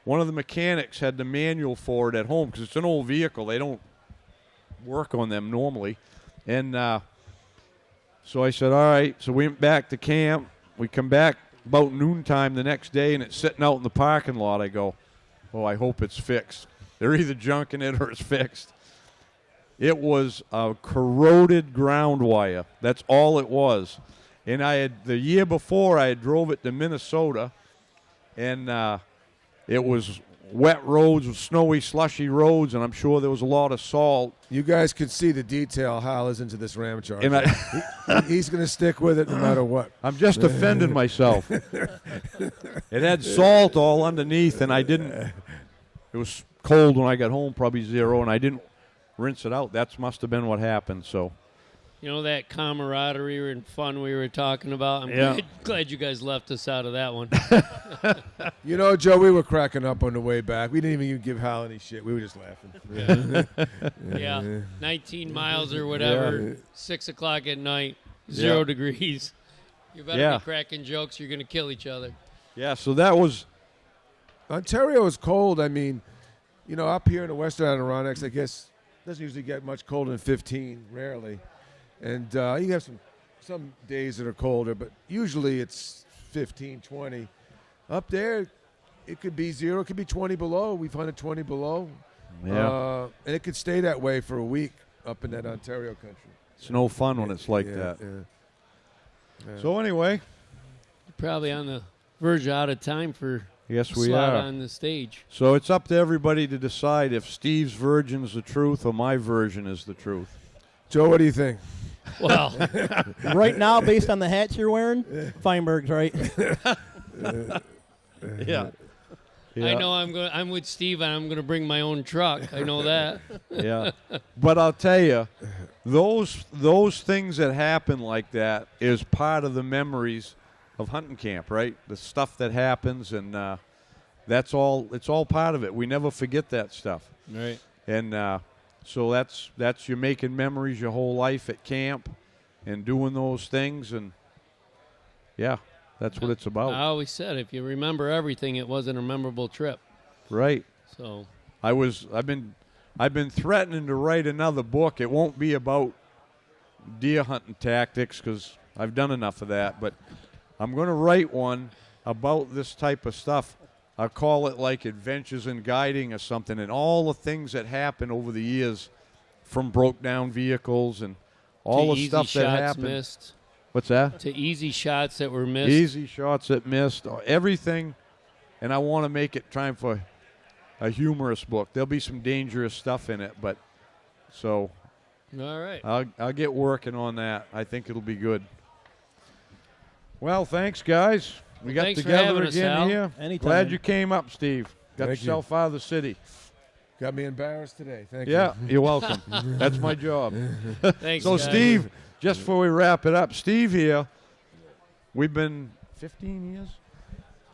one of the mechanics had the manual for it at home because it's an old vehicle. They don't work on them normally. And so I said, all right. So we went back to camp. We come back about noontime the next day, and it's sitting out in the parking lot. I go, oh, I hope it's fixed. They're either junking it or it's fixed. It was a corroded ground wire. That's all it was. And the year before, I had drove it to Minnesota, and it was wet roads, snowy, slushy roads, and I'm sure there was a lot of salt. You guys could see the detail Hal is into this Ram Charger. And He's going to stick with it no matter what. I'm just defending myself. It had salt all underneath, and it was cold when I got home, probably 0, and I didn't rinse it out. That must have been what happened, so. You know that camaraderie and fun we were talking about? I'm glad you guys left us out of that one. You know, Joe, we were cracking up on the way back. We didn't even give Hal any shit. We were just laughing. Yeah, 19 miles or whatever, 6 o'clock at night, 0 degrees. You better be cracking jokes. You're going to kill each other. Yeah, so that was. Ontario is cold. I mean, you know, up here in the western Adirondacks, I guess, doesn't usually get much colder than 15, rarely. And you have some days that are colder, but usually it's 15, 20. Up there, it could be 0, it could be 20 below. We've hunted 20 below. Yeah. And it could stay that way for a week up in that Ontario country. It's no fun when it's like that. Yeah. So anyway. You're probably on the verge of out of time for yes, we slot are on the stage. So it's up to everybody to decide if Steve's version is the truth or my version is the truth. Joe, what do you think? Well, right now, based on the hats you're wearing, Feinberg's right. Yeah. I know I'm with Steve, and I'm going to bring my own truck. I know that. Yeah. But I'll tell you, those things that happen like that is part of the memories of hunting camp, right? The stuff that happens, and it's all part of it. We never forget that stuff. Right. And so that's you're making memories your whole life at camp and doing those things, and yeah, that's what it's about. I always said if you remember everything, it wasn't a memorable trip. Right. So I've been threatening to write another book. It won't be about deer hunting tactics because I've done enough of that, but I'm going to write one about this type of stuff. I'll call it like Adventures in Guiding or something, and all the things that happen over the years from broke down vehicles and all the stuff that happened. Missed. What's that? To easy shots that were missed. Easy shots that missed. Everything, and I want to make it time for a humorous book. There'll be some dangerous stuff in it, but so all right. I'll get working on that. I think it'll be good. Well, thanks, guys. We got Thanks for together having us, again Hal. here. Anytime. Glad you came up, Steve. Got Thank yourself out of the city. Got me embarrassed today. Thank you. Yeah, you're welcome. That's my job. Thanks. So, guys. Steve, just before we wrap it up, Steve here, we've been 15 years?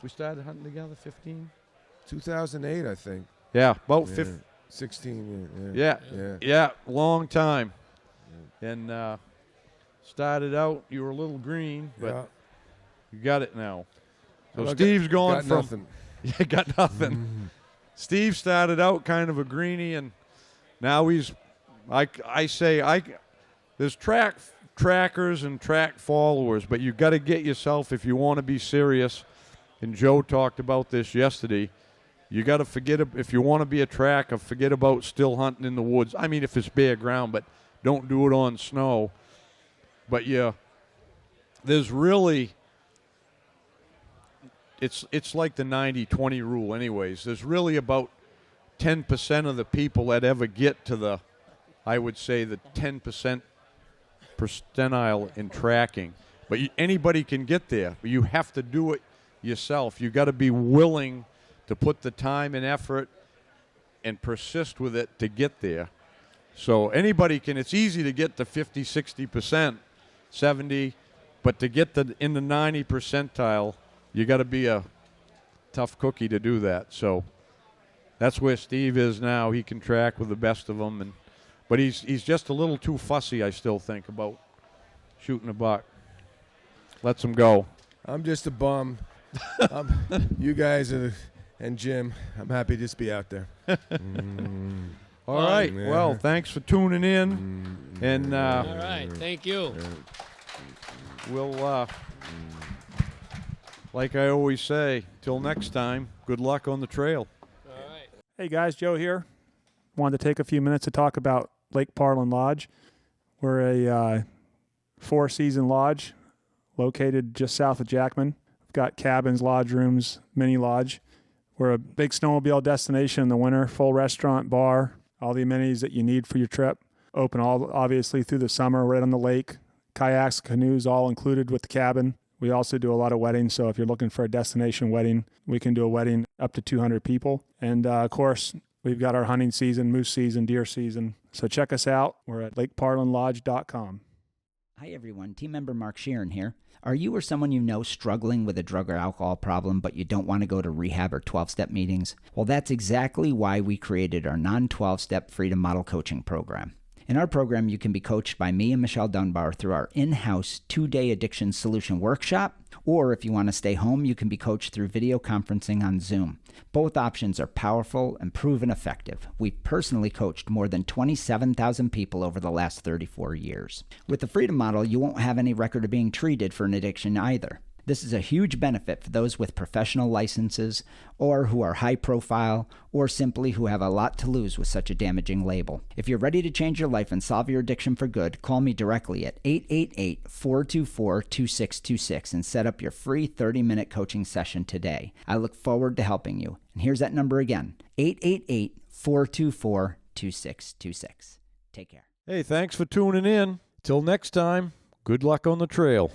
We started hunting together, 15? 2008, I think. Yeah, about Yeah. 15. 16. Yeah, long time. And started out, you were a little green, but you got it now. So Steve's gone got from nothing. Yeah, got nothing. Steve started out kind of a greenie, and now he's there's trackers and track followers, but you got to get yourself, if you want to be serious, and Joe talked about this yesterday, you got to forget, if you want to be a tracker, forget about still hunting in the woods. I mean, if it's bare ground, but don't do it on snow. But there's really, it's like the 90-20 rule anyways. There's really about 10% of the people that ever get to I would say the 10% percentile in tracking. But anybody can get there. But you have to do it yourself. You got to be willing to put the time and effort and persist with it to get there. So anybody can, it's easy to get to 50, 60%, 70, but to get in the 90 percentile, you got to be a tough cookie to do that. So that's where Steve is now. He can track with the best of them, but he's just a little too fussy, I still think, about shooting a buck. Lets him go. I'm just a bum. You guys and Jim, I'm happy to just be out there. All right. Yeah. Well, thanks for tuning in. And All right. Thank you. we'll, like I always say, till next time, good luck on the trail. All right. Hey guys, Joe here. Wanted to take a few minutes to talk about Lake Parlin Lodge. We're a 4-season lodge located just south of Jackman. We've got cabins, lodge rooms, mini lodge. We're a big snowmobile destination in the winter, full restaurant, bar, all the amenities that you need for your trip. Open all obviously through the summer, right on the lake. Kayaks, canoes, all included with the cabin. We also do a lot of weddings, so if you're looking for a destination wedding, we can do a wedding up to 200 people. And of course, we've got our hunting season, moose season, deer season. So check us out. We're at lakeparlinlodge.com. Hi everyone, team member Mark Sheeran here. Are you or someone you know struggling with a drug or alcohol problem, but you don't want to go to rehab or 12-step meetings? Well, that's exactly why we created our non-12-step Freedom Model Coaching Program. In our program, you can be coached by me and Michelle Dunbar through our in-house 2-day addiction solution workshop, or if you want to stay home, you can be coached through video conferencing on Zoom. Both options are powerful and proven effective. We've personally coached more than 27,000 people over the last 34 years. With the Freedom Model, you won't have any record of being treated for an addiction either. This is a huge benefit for those with professional licenses, or who are high profile, or simply who have a lot to lose with such a damaging label. If you're ready to change your life and solve your addiction for good, call me directly at 888-424-2626 and set up your free 30-minute coaching session today. I look forward to helping you. And here's that number again, 888-424-2626. Take care. Hey, thanks for tuning in. Till next time, good luck on the trail.